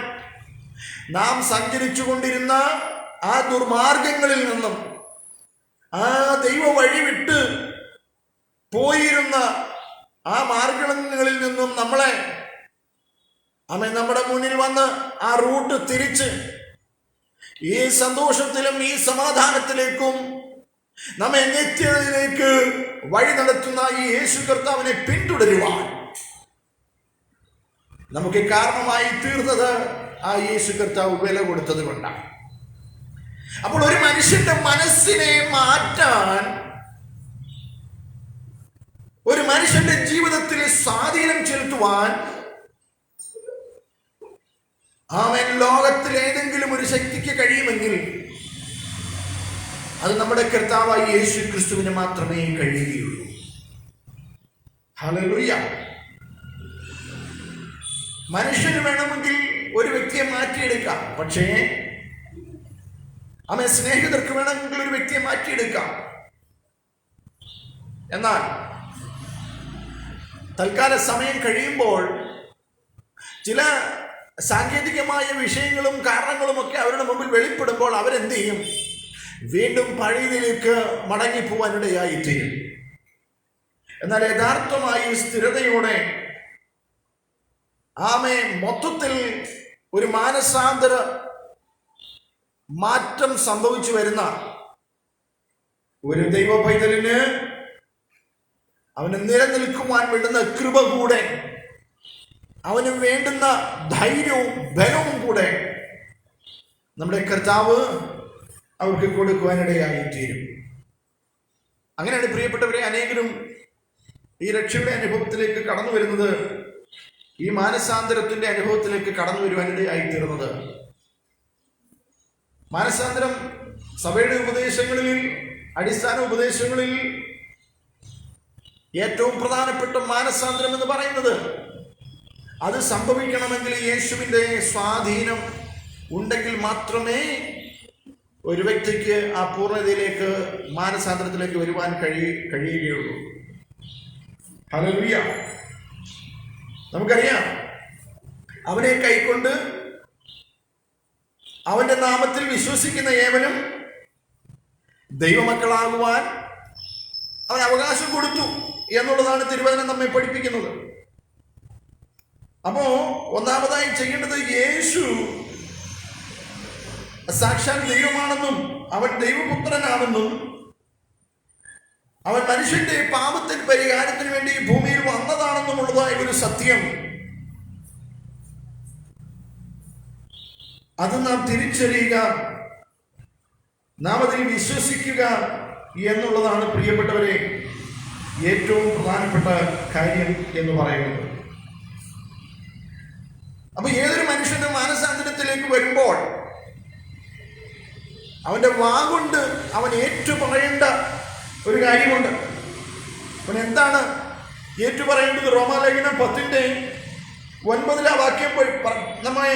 നാം സഞ്ചരിച്ചു കൊണ്ടിരുന്ന ആ ദുർമാർഗങ്ങളിൽ നിന്നും, ആ ദൈവ വഴി വിട്ട് പോയിരുന്ന ആ മാർഗങ്ങളിൽ നിന്നും നമ്മളെ നമ്മുടെ മുന്നിൽ വന്ന് ആ റൂട്ട് തിരിച്ച് ഈ സന്തോഷത്തിലും ഈ സമാധാനത്തിലേക്കും നമ്മെ നിത്യതയിലേക്ക് വഴി നടത്തുന്ന ഈ യേശു കർത്താവിനെ പിന്തുടരുവാൻ നമുക്ക് കാരണമായി തീർന്നത് ആ യേശു കർത്താവ് വില കൊടുത്തത് കൊണ്ടാണ്. അപ്പോൾ ഒരു മനുഷ്യന്റെ മനസ്സിനെ മാറ്റാൻ, ഒരു മനുഷ്യന്റെ ജീവിതത്തിൽ സ്വാധീനം ചെലുത്തുവാൻ അവൻ ലോകത്തിൽ ഏതെങ്കിലും ഒരു ശക്തിക്ക് കഴിയുമെങ്കിൽ അത് നമ്മുടെ കർത്താവായ യേശു ക്രിസ്തുവിന് മാത്രമേ കഴിയുകയുള്ളൂ. ഹല്ലേലൂയ. മനുഷ്യന് വേണമെങ്കിൽ ഒരു വ്യക്തിയെ മാറ്റിയെടുക്കാം, പക്ഷേ സ്നേഹിതർക്ക് വേണമെങ്കിൽ ഒരു വ്യക്തിയെ മാറ്റിയെടുക്കാം. എന്നാൽ തൽക്കാല സമയം കഴിയുമ്പോൾ ചില സാങ്കേതികമായ വിഷയങ്ങളും കാരണങ്ങളും ഒക്കെ അവരുടെ മുമ്പിൽ വെളിപ്പെടുമ്പോൾ അവരെന്ത് ചെയ്യും? വീണ്ടും പഴയതിലേക്ക് മടങ്ങിപ്പോവാനിടയായിത്തീരും. എന്നാൽ യഥാർത്ഥമായി സ്ഥിരതയോടെ മൊത്തത്തിൽ ഒരു മാനസാന്തര മാറ്റം സംഭവിച്ചു വരുന്ന ഒരു ദൈവ പൈതലിന് അവന് നിലനിൽക്കുവാൻ വേണ്ടുന്ന കൃപ കൂടെ, അവന് വേണ്ടുന്ന ധൈര്യവും ബലവും കൂടെ നമ്മുടെ കർത്താവ് അവർക്ക് കൊടുക്കുവാനിടയായിത്തീരും. അങ്ങനെയാണ് പ്രിയപ്പെട്ടവരെ അനേകരും ഈ രക്ഷയുടെ അനുഭവത്തിലേക്ക് കടന്നു വരുന്നത്, ഈ മാനസാന്തരത്തിന്റെ അനുഭവത്തിലേക്ക് കടന്നു വരുവാനിടയായിത്തീർന്നത്. മാനസാന്തരം സഭയുടെ ഉപദേശങ്ങളിൽ, അടിസ്ഥാന ഉപദേശങ്ങളിൽ ഏറ്റവും പ്രധാനപ്പെട്ട മാനസാന്തരം എന്ന് പറയുന്നത്, അത് സംഭവിക്കണമെങ്കിൽ യേശുവിൻ്റെ സ്വാധീനം ഉണ്ടെങ്കിൽ മാത്രമേ ഒരു വ്യക്തിക്ക് ആ പൂർണ്ണതയിലേക്ക്, മാനസാന്തരത്തിലേക്ക് വരുവാൻ കഴിയുകയുള്ളൂ. ഹല്ലേലൂയ. നമുക്കറിയാം, അവനെ കൈക്കൊണ്ട് അവന്റെ നാമത്തിൽ വിശ്വസിക്കുന്ന ഏവനും ദൈവമക്കളാകുവാൻ അവൻ അവകാശം കൊടുത്തു എന്നുള്ളതാണ് തിരുവചനം നമ്മെ പഠിപ്പിക്കുന്നത്. അപ്പോ ഒന്നാമതായി ചെയ്യേണ്ടത്, യേശു സാക്ഷാൽ ദൈവമാണെന്നും അവൻ ദൈവപുത്രനാണെന്നും അവൻ മനുഷ്യന്റെ പാപത്തിന് പരിഹാരത്തിന് വേണ്ടി ഈ ഭൂമിയിൽ വന്നതാണെന്നുമുള്ളതായ ഒരു സത്യം, അത് നാം തിരിച്ചറിയുക, നാം അതിൽ വിശ്വസിക്കുക എന്നുള്ളതാണ് പ്രിയപ്പെട്ടവരെ ഏറ്റവും പ്രധാനപ്പെട്ട കാര്യം എന്ന് പറയുന്നത്. അപ്പൊ ഏതൊരു മനുഷ്യന്റെ മാനസാന്തരത്തിലേക്ക് വരുമ്പോൾ അവന്റെ വാഗുകൊണ്ട് അവൻ ഏറ്റുപറയേണ്ട ഒരു കാര്യമുണ്ട്. അവൻ എന്താണ് ഏറ്റുപറയേണ്ടത്? റോമാലേഖനം 10:9 വാക്യം നമ്മെ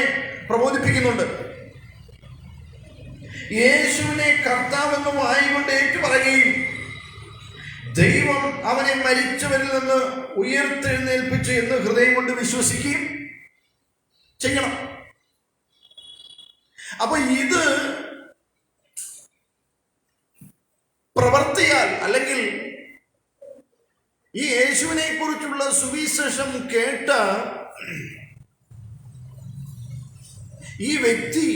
പ്രബോധിപ്പിക്കുന്നുണ്ട്. യേശുവിനെ കർത്താവെന്ന് വായിക്കൊണ്ട് ഏറ്റുപറയുകയും ദൈവം അവനെ മരിച്ചവരിൽ നിന്ന് ഉയർത്തെഴുന്നേൽപ്പിച്ചു എന്ന് ഹൃദയം കൊണ്ട് വിശ്വസിക്കുകയും ചെയ്യണം. അപ്പൊ ഇത് പ്രവർത്തിയാൽ, അല്ലെങ്കിൽ ഈ യേശുവിനെ കുറിച്ചുള്ള സുവിശേഷം കേട്ട ഈ വ്യക്തി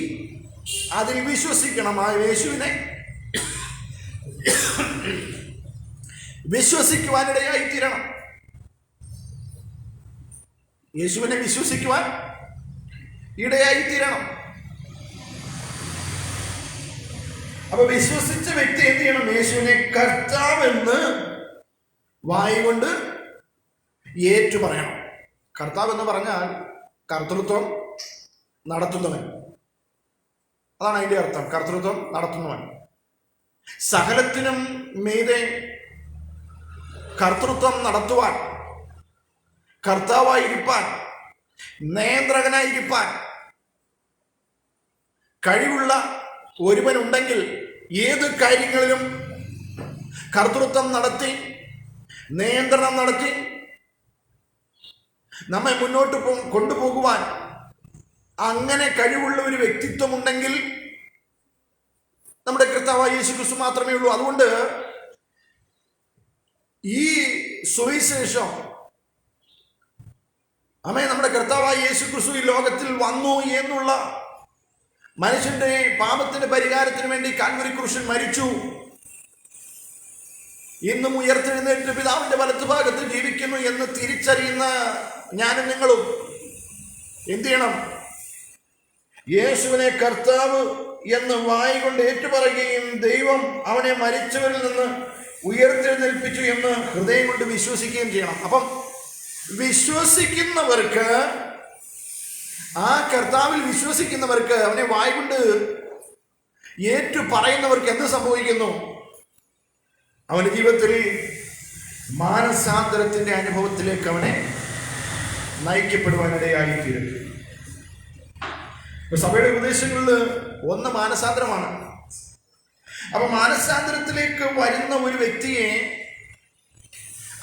അതിൽ വിശ്വസിക്കണം. ആ യേശുവിനെ വിശ്വസിക്കുവാനിടയായി തീരണം. യേശുവിനെ വിശ്വസിക്കുവാൻ ഇടയായി തീരണം. അപ്പൊ വിശ്വസിച്ച വ്യക്തി എന്ത് ചെയ്യണം? യേശുവിനെ കർത്താവെന്ന് വായി കൊണ്ട് ഏറ്റു പറയണം. കർത്താവ് എന്ന് പറഞ്ഞാൽ കർത്തൃത്വം നടത്തുന്നവൻ, അതാണ് അതിന്റെ അർത്ഥം. കർത്തൃത്വം നടത്തുന്നവൻ, സകലത്തിനും മീതെ കർത്തൃത്വം നടത്തുവാൻ, കർത്താവായിരിക്കാൻ, നിയന്ത്രകനായിരിക്കാൻ കഴിവുള്ള ഒരുവനുണ്ടെങ്കിൽ ഏത് കാര്യങ്ങളിലും കർത്തൃത്വം നടത്തി, നിയന്ത്രണം നടത്തി നമ്മെ മുന്നോട്ട് കൊണ്ടുപോകുവാൻ അങ്ങനെ കഴിവുള്ള ഒരു വ്യക്തിത്വം ഉണ്ടെങ്കിൽ നമ്മുടെ കർത്താവായ യേശുക്രിസ്തു മാത്രമേ ഉള്ളൂ. അതുകൊണ്ട് ഈ സുവിശേഷം നമ്മുടെ കർത്താവായ യേശുക്രിസ്തു ഈ ലോകത്തിൽ വന്നു എന്നുള്ള, മനുഷ്യന്റെ പാപത്തിന്റെ പരിഹാരത്തിന് വേണ്ടി കാൽവരി ക്രൂശിൽ മരിച്ചു, ഇന്നും ഉയർത്തെഴുന്നേറ്റ് പിതാവിന്റെ വലത്തുഭാഗത്ത് ജീവിക്കുന്നു എന്ന് തിരിച്ചറിയുന്ന ഞാനും നിങ്ങളും എന്ത് ചെയ്യണം? യേശുവിനെ കർത്താവ് എന്ന് വായി കൊണ്ട് ഏറ്റുപറയുകയും ദൈവം അവനെ മരിച്ചവരിൽ നിന്ന് ഉയർത്തെഴുന്നേൽപ്പിച്ചു എന്ന് ഹൃദയം കൊണ്ട് വിശ്വസിക്കുകയും ചെയ്യണം. അപ്പം വിശ്വസിക്കുന്നവർക്ക്, ആ കർത്താവിൽ വിശ്വസിക്കുന്നവർക്ക്, അവനെ വായി കൊണ്ട് ഏറ്റു പറയുന്നവർക്ക് എന്ത് സംഭവിക്കുന്നു? അവന്റെ ജീവിതത്തിൽ മാനസാന്തരത്തിന്റെ അനുഭവത്തിലേക്ക് അവനെ നയിക്കപ്പെടുവാനിടയായിത്തീരും. സഭയുടെ ഉപദേശങ്ങളിൽ ഒന്ന് മാനസാന്തരമാണ്. അപ്പൊ മാനസാന്തരത്തിലേക്ക് വരുന്ന ഒരു വ്യക്തിയെ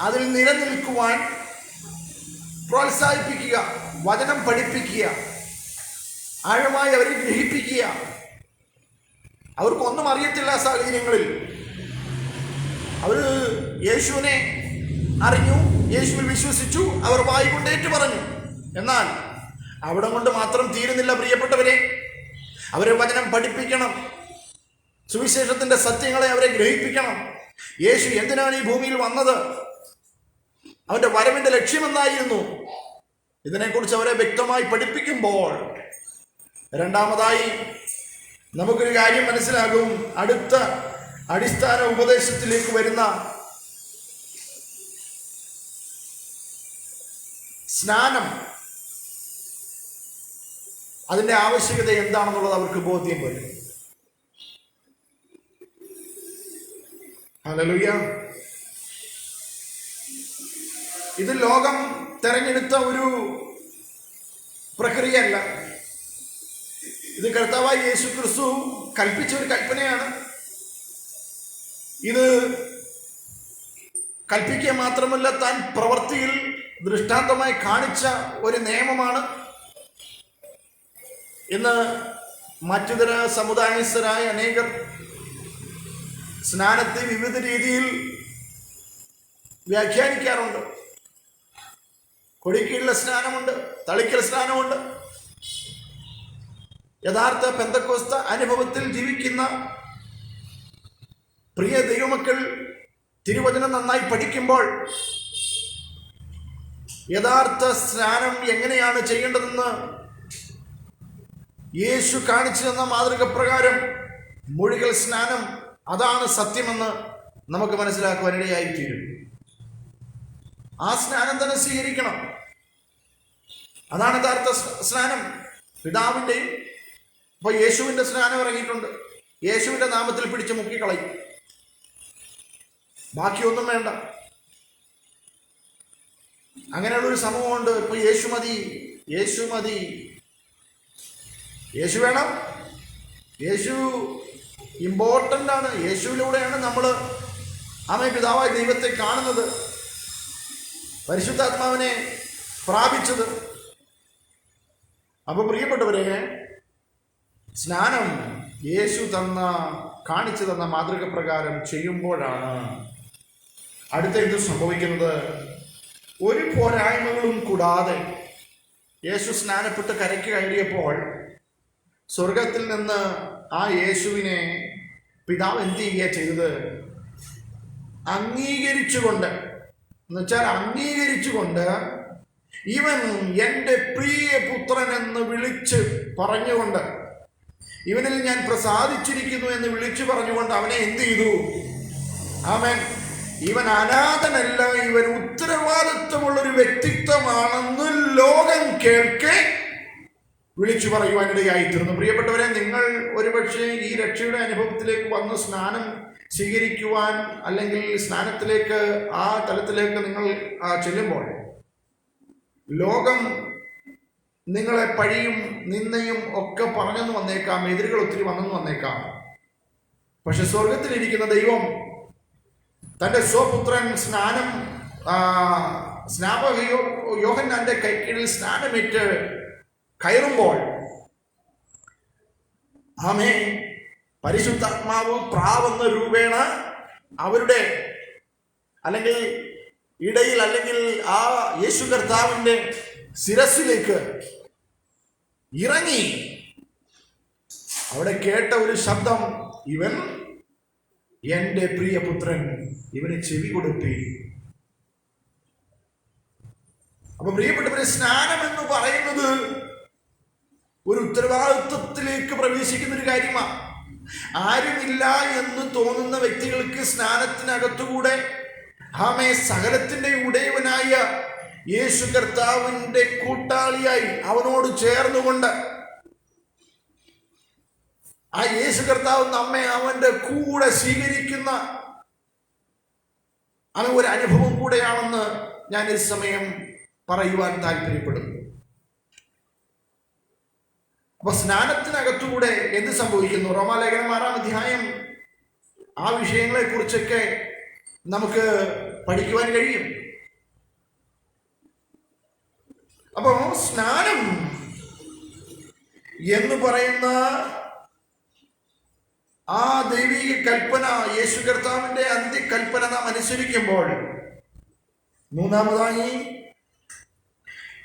അതിൽ നിലനിൽക്കുവാൻ പ്രോത്സാഹിപ്പിക്കുക, വചനം പഠിപ്പിക്കുക, ആഴമായി അവരെ ഗ്രഹിപ്പിക്കുക. അവർക്കൊന്നും അറിയത്തില്ല സാഹചര്യങ്ങളിൽ. അവർ യേശുവിനെ അറിഞ്ഞു, യേശുവിൽ വിശ്വസിച്ചു, അവർ വായി കൊണ്ട് ഏറ്റു പറഞ്ഞു. എന്നാൽ അവിടെ കൊണ്ട് മാത്രം തീരുന്നില്ല പ്രിയപ്പെട്ടവരെ. അവരെ വചനം പഠിപ്പിക്കണം, സുവിശേഷത്തിന്റെ സത്യങ്ങളെ അവരെ ഗ്രഹിപ്പിക്കണം. യേശു എന്തിനാണ് ഈ ഭൂമിയിൽ വന്നത്? അവന്റെ വരവിന്റെ ലക്ഷ്യമെന്തായിരുന്നു? ഇതിനെക്കുറിച്ച് അവരെ വ്യക്തമായി പഠിപ്പിക്കുമ്പോൾ രണ്ടാമതായി നമുക്കൊരു കാര്യം മനസ്സിലാകും. അടുത്ത അടിസ്ഥാന ഉപദേശത്തിലേക്ക് വരുന്ന സ്നാനം, അതിന്റെ ആവശ്യകത എന്താണെന്നുള്ളത് അവർക്ക് ബോധ്യം വരും. ഹല്ലേലൂയ. ഇത് ലോകം തെരഞ്ഞെടുത്ത ഒരു പ്രക്രിയയല്ല. ഇത് കർത്താവായ യേശുക്രിസ്തു കൽപ്പിച്ച ഒരു കൽപ്പനയാണ്. ഇത് കൽപ്പിക്കുക മാത്രമല്ല, താൻ പ്രവൃത്തിയിൽ ദൃഷ്ടാന്തമായി കാണിച്ച ഒരു നിയമമാണ്. ഇന്ന് മറ്റുതര സമുദായസ്ഥരായ അനേകർ സ്നാനത്തെ വിവിധ രീതിയിൽ വ്യാഖ്യാനിക്കാറുണ്ട്. കൊടിക്കീഴിലെ സ്നാനമുണ്ട്, തളിക്കൽ സ്നാനമുണ്ട്. യഥാർത്ഥ പെന്തക്കോസ്ത അനുഭവത്തിൽ ജീവിക്കുന്ന പ്രിയ ദൈവമക്കൾ തിരുവചനം നന്നായി പഠിക്കുമ്പോൾ യഥാർത്ഥ സ്നാനം എങ്ങനെയാണ് ചെയ്യേണ്ടതെന്ന് യേശു കാണിച്ചു തന്ന മാതൃക പ്രകാരം മുഴുകൽ സ്നാനം അതാണ് സത്യമെന്ന് നമുക്ക് മനസ്സിലാക്കുവാനിടയായിത്തീരും. ആ സ്നാനം തന്നെ സ്വീകരിക്കണം. അതാണ് യഥാർത്ഥ സ്നാനം. പിതാവിൻ്റെയും ഇപ്പൊ യേശുവിന്റെ സ്നാനം ഇറങ്ങിയിട്ടുണ്ട്. യേശുവിന്റെ നാമത്തിൽ പിടിച്ച് മുക്കിക്കളയും, ബാക്കിയൊന്നും വേണ്ട. അങ്ങനെയുള്ളൊരു സമൂഹമുണ്ട്. ഇപ്പൊ യേശു മതി, യേശു മതി, യേശു വേണം, യേശു ഇമ്പോർട്ടൻ്റ് ആണ്. യേശുവിലൂടെയാണ് നമ്മൾ പിതാവായ ദൈവത്തെ കാണുന്നത്, പരിശുദ്ധാത്മാവിനെ പ്രാപിച്ചത്. അപ്പൊ പ്രിയപ്പെട്ടവരെ, സ്നാനം യേശു കാണിച്ചു തന്ന മാതൃക പ്രകാരം ചെയ്യുമ്പോഴാണ് അടുത്ത എന്ത് സംഭവിക്കുന്നത്? ഒരു പോരായ്മകളും കൂടാതെ യേശു സ്നാനപ്പെട്ട് കരയ്ക്ക് കയറിയപ്പോൾ സ്വർഗത്തിൽ നിന്ന് ആ യേശുവിനെ പിതാവ് എന്ത് ചെയ്യുക ചെയ്തത്? അംഗീകരിച്ചുകൊണ്ട്, എന്നുവെച്ചാൽ അംഗീകരിച്ചുകൊണ്ട്, ഇവൻ എൻ്റെ പ്രിയപുത്രൻ എന്ന് വിളിച്ച് പറഞ്ഞുകൊണ്ട്, ഇവനിൽ ഞാൻ പ്രസാദിച്ചിരിക്കുന്നു എന്ന് വിളിച്ചു പറഞ്ഞുകൊണ്ട് അവനെ എന്ത് ചെയ്തു? ആമേൻ. ഇവൻ അനാഥനല്ല, ഇവൻ ഉത്തരവാദിത്വമുള്ളൊരു വ്യക്തിത്വമാണെന്ന് ലോകം കേൾക്കെ വിളിച്ചു പറയുവാനിടയായി തീർന്നു. പ്രിയപ്പെട്ടവരെ, നിങ്ങൾ ഒരുപക്ഷെ ഈ രക്ഷയുടെ അനുഭവത്തിലേക്ക് വന്ന് സ്നാനം സ്വീകരിക്കുവാൻ, അല്ലെങ്കിൽ സ്നാനത്തിലേക്ക്, ആ തലത്തിലേക്ക് നിങ്ങൾ ചെല്ലുമ്പോൾ ലോകം നിങ്ങളെ പഴിയും നിന്ദയും ഒക്കെ പറഞ്ഞെന്ന് വന്നേക്കാം, എതിരുകൾ ഒത്തിരി വന്നെന്ന് വന്നേക്കാം. പക്ഷെ സ്വർഗത്തിലിരിക്കുന്ന ദൈവം തൻ്റെ സ്വപുത്രൻ സ്നാപക യോഹന്നാന്റെ കൈക്കീഴിൽ സ്നാനമേറ്റ് കയറുമ്പോൾ, ആമേൻ, പരിശുദ്ധാത്മാവ് പ്രാവെന്ന രൂപേണ അവരുടെ അല്ലെങ്കിൽ ഇടയിൽ, അല്ലെങ്കിൽ ആ യേശു കർത്താവിൻ്റെ ശിരസിലേക്ക് ഇറങ്ങി. അവിടെ കേട്ട ഒരു ശബ്ദം, ഇവൻ എൻ്റെ പ്രിയപുത്രൻ, ഇവന് ചെവി കൊടുപ്പി. അപ്പൊ പ്രിയപ്പെട്ടവരെ, സ്നാനം എന്ന് പറയുന്നത് ഒരു ഉത്തരവാദിത്വത്തിലേക്ക് പ്രവേശിക്കുന്ന ഒരു കാര്യമാണ്. ആരുമില്ല എന്ന് തോന്നുന്ന വ്യക്തികൾക്ക് സ്നാനത്തിനകത്തുകൂടെ സകലത്തിന്റെ ഉടയവനായ യേശു കർത്താവിന്റെ കൂട്ടാളിയായി അവനോട് ചേർന്നുകൊണ്ട് ആ യേശു കർത്താവ് നമ്മെ അവന്റെ കൂടെ സ്വീകരിക്കുന്ന ഒരു അനുഭവം കൂടെയാണെന്ന് ഞാൻ ഈ സമയം പറയുവാൻ താല്പര്യപ്പെടുന്നു. അപ്പൊ സ്നാനത്തിനകത്തുകൂടെ എന്ത് സംഭവിക്കുന്നു? റോമാലേഖനം 6-ാം അധ്യായം ആ വിഷയങ്ങളെ കുറിച്ചൊക്കെ നമുക്ക് പഠിക്കുവാൻ കഴിയും. അപ്പോ സ്നാനം എന്ന് പറയുന്ന ആ ദൈവിക കൽപ്പന, യേശു കർത്താവിന്റെ അന്ത്യകൽപ്പന നാം അനുസരിക്കുമ്പോൾ, മൂന്നാമതായി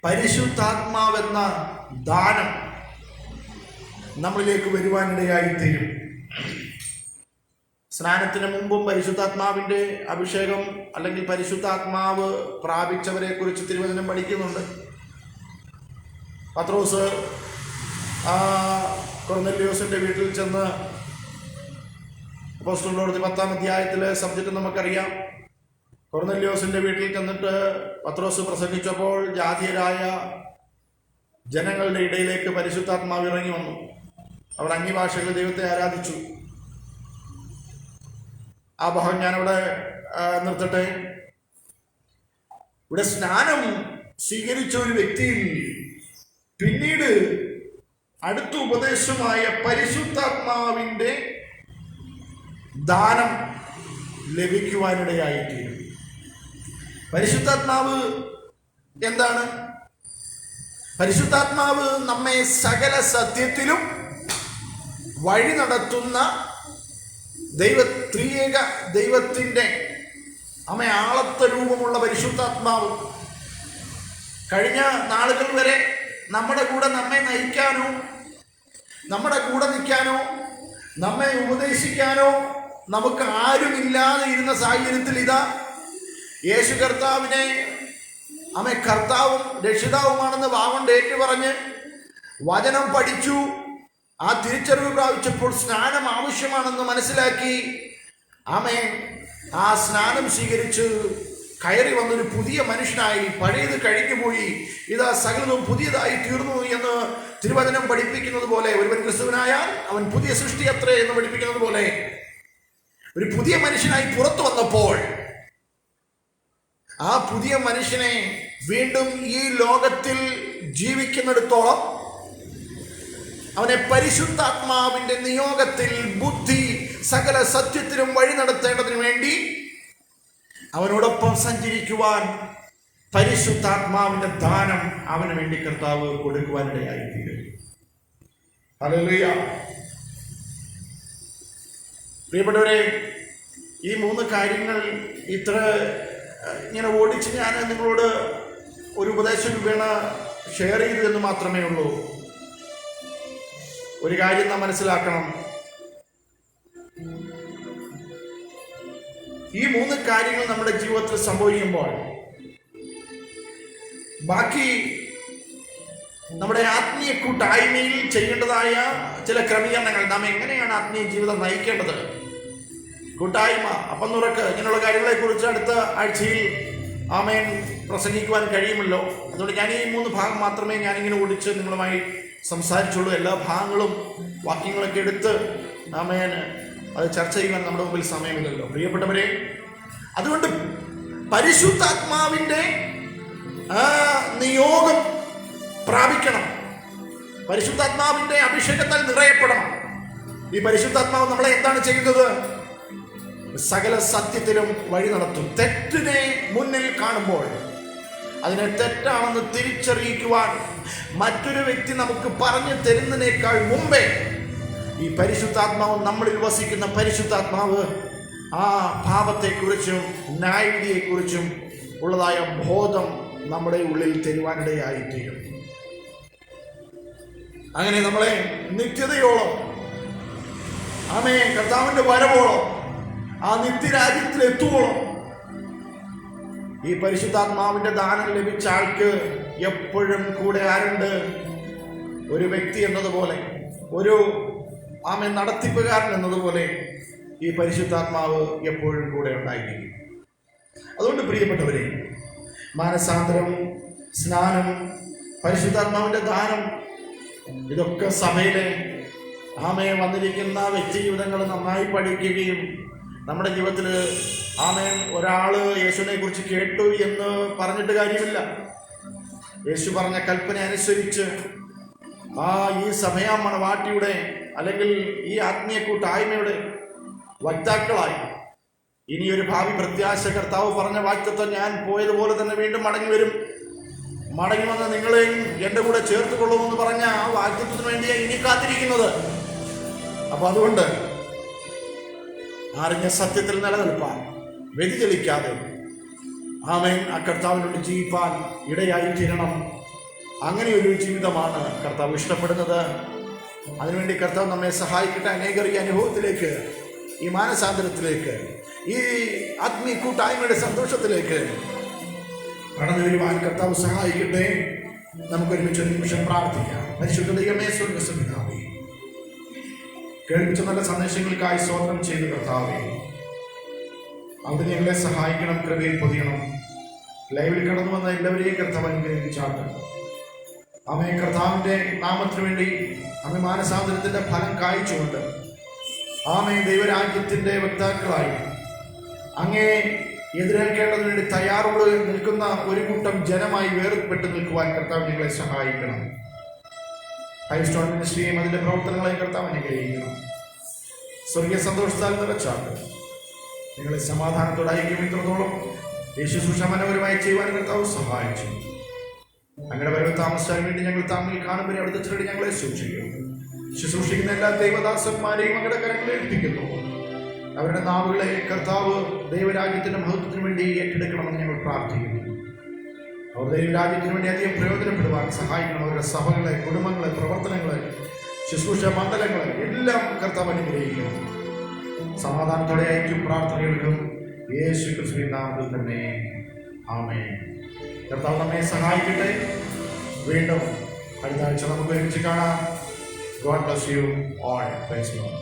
പരിശുദ്ധാത്മാവെന്ന ദാനം നമ്മളിലേക്ക് വരുവാനിടയായി തീരും. സ്നാനത്തിന് മുമ്പും പരിശുദ്ധാത്മാവിന്റെ അഭിഷേകം അല്ലെങ്കിൽ പരിശുദ്ധാത്മാവ് പ്രാപിച്ചവരെ കുറിച്ച് തിരുവചനം പഠിക്കുന്നുണ്ട്. പത്രോസ് കൊർന്നല്യോസിന്റെ വീട്ടിൽ ചെന്ന്, അപ്പോസ്തലരുടെ പ്രവൃത്തി 10-ാം അധ്യായത്തിലെ സബ്ജക്റ്റ് നമുക്കറിയാം. കൊർന്നല്യോസിന്റെ വീട്ടിൽ ചെന്നിട്ട് പത്രോസ് പ്രസംഗിച്ചപ്പോൾ ജാതീയരായ ജനങ്ങളുടെ ഇടയിലേക്ക് പരിശുദ്ധാത്മാവ് ഇറങ്ങി വന്നു. അവർ അന്യഭാഷകളിൽ ദൈവത്തെ ആരാധിച്ചു. ആ ഭാഗം ഞാനിവിടെ നിർത്തട്ടെ. ഇവിടെ സ്നാനം സ്വീകരിച്ച ഒരു വ്യക്തിയിൽ പിന്നീട് അടുത്ത ഉപദേശമായ പരിശുദ്ധാത്മാവിന്റെ ദാനം ലഭിക്കുവാനിടയായിത്തീരും. പരിശുദ്ധാത്മാവ് എന്താണ്? പരിശുദ്ധാത്മാവ് നമ്മെ സകല വഴി നടത്തുന്ന ത്രിയേക ദൈവത്തിൻ്റെ ആളത്വ രൂപമുള്ള പരിശുദ്ധാത്മാവ് കഴിഞ്ഞ നാളുകൾ വരെ നമ്മുടെ കൂടെ നമ്മെ നയിക്കാനോ, നമ്മുടെ കൂടെ നിൽക്കാനോ, നമ്മെ ഉപദേശിക്കാനോ നമുക്ക് ആരുമില്ലാതെ ഇരുന്ന സാഹചര്യത്തിൽ ഇതാ യേശു കർത്താവിനെ കർത്താവും രക്ഷിതാവുമാണെന്ന് വാഗൊണ്ട് ഏറ്റുപറഞ്ഞ് വചനം പഠിച്ചു. ആ തിരിച്ചറിവ് പ്രാപിച്ചപ്പോൾ സ്നാനം ആവശ്യമാണെന്ന് മനസ്സിലാക്കി ആ സ്നാനം സ്വീകരിച്ച് കയറി വന്നൊരു പുതിയ മനുഷ്യനായി. പഴയത് കഴിഞ്ഞുപോയി, ഇതാ സകലതും പുതിയതായി തീർന്നു എന്ന് തിരുവചനം പഠിപ്പിക്കുന്നത് പോലെ, ഒരുവൻ ക്രിസ്തുവിനായാൽ അവൻ പുതിയ സൃഷ്ടി അത്രേ എന്ന് പഠിപ്പിക്കുന്നത് പോലെ ഒരു പുതിയ മനുഷ്യനായി പുറത്തു വന്നപ്പോൾ ആ പുതിയ മനുഷ്യനെ വീണ്ടും ഈ ലോകത്തിൽ ജീവിക്കുന്നിടത്തോളം അവനെ പരിശുദ്ധാത്മാവിന്റെ നിയോഗത്തിൽ ബുദ്ധി സകല സത്യത്തിനും വഴി നടത്തേണ്ടതിന് വേണ്ടി അവനോടൊപ്പം സഞ്ചരിക്കുവാൻ പരിശുദ്ധാത്മാവിന്റെ ദാനം അവന് വേണ്ടി കർത്താവ് കൊടുക്കുവാനിടയായിത്തീരും. ഹല്ലേലൂയ. പ്രിയപ്പെട്ടവരെ, ഈ 3 കാര്യങ്ങൾ ഇത്ര ഇങ്ങനെ ഓടിച്ച് ഞാൻ നിങ്ങളോട് ഒരു ഉപദേശം രൂപേണ ഷെയർ ചെയ്തു എന്ന് മാത്രമേ ഉള്ളൂ. ഒരു കാര്യം നാം മനസ്സിലാക്കണം. ഈ 3 കാര്യങ്ങൾ നമ്മുടെ ജീവിതത്തിൽ സംഭവിക്കുമ്പോൾ ബാക്കി നമ്മുടെ ആത്മീയ കൂട്ടായ്മയിൽ ചെയ്യേണ്ടതായ ചില ക്രമീകരണങ്ങൾ, നാം എങ്ങനെയാണ് ആത്മീയ ജീവിതം നയിക്കേണ്ടത്, കൂട്ടായ്മ, അപ്പം നുറക്ക്, ഇങ്ങനെയുള്ള കാര്യങ്ങളെ കുറിച്ച് അടുത്ത ആഴ്ചയിൽ ആമേൻ പ്രസംഗിക്കുവാൻ കഴിയുമല്ലോ. അതുകൊണ്ട് ഞാൻ ഈ 3 ഭാഗം മാത്രമേ ഞാനിങ്ങനെ ഓടിച്ച് നിങ്ങളുമായി സംസാരിച്ചുള്ളൂ. എല്ലാ ഭാഗങ്ങളും വാക്യങ്ങളൊക്കെ എടുത്ത് ആമേൻ അത് ചർച്ച ചെയ്യുവാൻ നമ്മുടെ മുമ്പിൽ സമയമില്ലല്ലോ പ്രിയപ്പെട്ടവരെ. അതുകൊണ്ട് പരിശുദ്ധാത്മാവിൻ്റെ നിയോഗം പ്രാപിക്കണം, പരിശുദ്ധാത്മാവിൻ്റെ അഭിഷേകത്താൽ നിറയപ്പെടണം. ഈ പരിശുദ്ധാത്മാവ് നമ്മളെ എന്താണ് ചെയ്യുന്നത്? സകല സത്യത്തിലും വഴി നടത്തും. തെറ്റിനെ മുന്നിൽ കാണുമ്പോൾ അതിനെ തെറ്റാണെന്ന് തിരിച്ചറിയിക്കുവാൻ മറ്റൊരു വ്യക്തി നമുക്ക് പറഞ്ഞു തരുന്നതിനേക്കാൾ മുമ്പേ ഈ പരിശുദ്ധാത്മാവ്, നമ്മളിൽ വസിക്കുന്ന പരിശുദ്ധാത്മാവ്, ആ പാപത്തെക്കുറിച്ചും ന്യായവിധിയെക്കുറിച്ചും ഉള്ളതായ ബോധം നമ്മുടെ ഉള്ളിൽ തരുവാനിടയായിത്തീരും. അങ്ങനെ നമ്മളെ നിത്യതയോളം, ആമേൻ, കർത്താവിന്റെ വരവോളം, ആ നിത്യരാജ്യത്തിൽ എത്തുവോളം ഈ പരിശുദ്ധാത്മാവിന്റെ ദാനം ലഭിച്ച ആൾക്ക് എപ്പോഴും കൂടെ ആരുണ്ട്? ഒരു വ്യക്തി എന്നതുപോലെ, ഒരു ആമേൻ നടത്തിപ്പുകാരൻ എന്നതുപോലെ ഈ പരിശുദ്ധാത്മാവ് എപ്പോഴും കൂടെ ഉണ്ടായിരിക്കും. അതുകൊണ്ട് പ്രിയപ്പെട്ടവരെ, മാനസാന്തരം, സ്നാനം, പരിശുദ്ധാത്മാവിന്റെ ദാനം, ഇതൊക്കെ സഭയിലെ ആമേൻ വന്നിരിക്കുന്ന വ്യക്തി ജീവിതങ്ങൾ നന്നായി പഠിക്കുകയും നമ്മുടെ ജീവിതത്തിൽ ആമേൻ ഒരാള് യേശുവിനെ കുറിച്ച് കേട്ടു എന്ന് പറഞ്ഞിട്ട് കാര്യമില്ല. യേശു പറഞ്ഞ കൽപ്പന അനുസരിച്ച് ഈ സഭയാ മണവാട്ടിയുടെ അല്ലെങ്കിൽ ഈ ആത്മീയ കൂട്ടായ്മയുടെ വക്താക്കളായി ഇനിയൊരു ഭാവി പ്രത്യാശ, കർത്താവ് പറഞ്ഞ വാക്തത്വം, ഞാൻ പോയതുപോലെ തന്നെ വീണ്ടും മടങ്ങി വരും, മടങ്ങി വന്ന് നിങ്ങളെയും എൻ്റെ കൂടെ ചേർത്ത് കൊള്ളുമെന്ന് പറഞ്ഞ ആ വാക്തത്വത്തിന് വേണ്ടിയാണ് ഇനി കാത്തിരിക്കുന്നത്. അപ്പൊ അതുകൊണ്ട് അറിഞ്ഞ സത്യത്തിൽ നിലനിൽപ്പാൻ, വ്യതിചലിക്കാതെ ആമേൻ ആ കർത്താവിനോട് ജീവിപ്പാൻ ഇടയായി തീരണം. അങ്ങനെ ഒരു ജീവിതമാണ് കർത്താവ് ഇഷ്ടപ്പെടുന്നത്. അതിനുവേണ്ടി കർത്താവ് നമ്മെ സഹായിക്കട്ടെ. അനേകർ ഈ അനുഭവത്തിലേക്ക്, ഈ മാനസാന്തരത്തിലേക്ക്, ഈ ആത്മീയ കൂട്ടായ്മയുടെ സന്തോഷത്തിലേക്ക് കടന്നു വരുവാൻ കർത്താവ് സഹായിക്കട്ടെ. നമുക്കൊരുമിച്ച് ഒരു നിമിഷം പ്രാർത്ഥിക്കാം. പരിശുദ്ധ ദൈവമേ, സ്വർഗ്ഗസ്ഥനായ കേൾപ്പിച്ച നല്ല സന്ദേശങ്ങൾക്കായി സ്തോത്രം ചെയ്ത് കർത്താവേ, അവിടെ ഞങ്ങളെ സഹായിക്കണം, കൃപയിൽ പൊതിയണം. ലൈവിൽ കടന്നു വന്ന എല്ലാവരെയും കർത്താവ് അനുഗ്രഹിച്ചാട്ട് അമ്മേ, കർത്താവിൻ്റെ നാമത്തിന് വേണ്ടി അമ്മ മാനസാന്തരത്തിൻ്റെ ഫലം കായ്ച്ചുകൊണ്ട് ആമേ ദൈവരാജ്യത്തിൻ്റെ വക്താക്കളായി അങ്ങേ എതിരേൽക്കേണ്ടതിന് വേണ്ടി തയ്യാറോട് നിൽക്കുന്ന ഒരു കൂട്ടം ജനമായി വേർപെട്ട് നിൽക്കുവാൻ കർത്താവ് ഞങ്ങളെ സഹായിക്കണം. ഹൈസ്റ്റോൺ മിനിസ്ട്രിയെയും അതിൻ്റെ പ്രവർത്തനങ്ങളെയും കർത്താവ് അനുഗ്രഹിക്കണം. സ്വർഗീയ സന്തോഷത്താൽ നിറച്ചാട്ട് നിങ്ങളെ സമാധാനത്തോടെ ഐക്യം ഇത്രത്തോളം യേശുശുശ്രൂഷ മനോഹരമായി ചെയ്യുവാൻ കർത്താവ് സഹായിച്ചു. അങ്ങയുടെ വരവ് താമസിച്ചാൽ വേണ്ടി ഞങ്ങൾ താങ്കൾ കാണുമ്പോൾ അവിടുത്തെ ചിലടി ഞങ്ങളെ സൂക്ഷിക്കും. ശുശ്രൂഷിക്കുന്ന എല്ലാ ദൈവദാസന്മാരെയും അങ്ങയുടെ കരങ്ങളിൽ ഏൽപ്പിക്കുന്നു. അവരുടെ നാവുകളെ കർത്താവ് ദൈവരാജ്യത്തിന്റെ മഹത്വത്തിന് വേണ്ടി ഏറ്റെടുക്കണമെന്ന് ഞങ്ങൾ പ്രാർത്ഥിക്കുന്നു. അവർ ദൈവരാജ്യത്തിന് വേണ്ടി അധികം പ്രയോജനപ്പെടുവാൻ സഹായിക്കണം. അവരുടെ സഭകളെ, കുടുംബങ്ങളെ, പ്രവർത്തനങ്ങളെ, ശുശ്രൂഷ മണ്ഡലങ്ങളെ എല്ലാം കർത്താവ് അനുഗ്രഹിക്കണം. സമാധാനത്തോടെ അയക്കും പ്രാർത്ഥനകൾക്കും യേശു ക്രിസ്തുവിൻ നാമത്തിൽ തന്നെ ആമേൻ. കർത്താവ് നമ്മെ സഹായിക്കട്ടെ. വീണ്ടും അടുത്ത ആഴ്ച നമുക്ക് ഒരുമിച്ച് കാണാം. God bless you all. Praise God.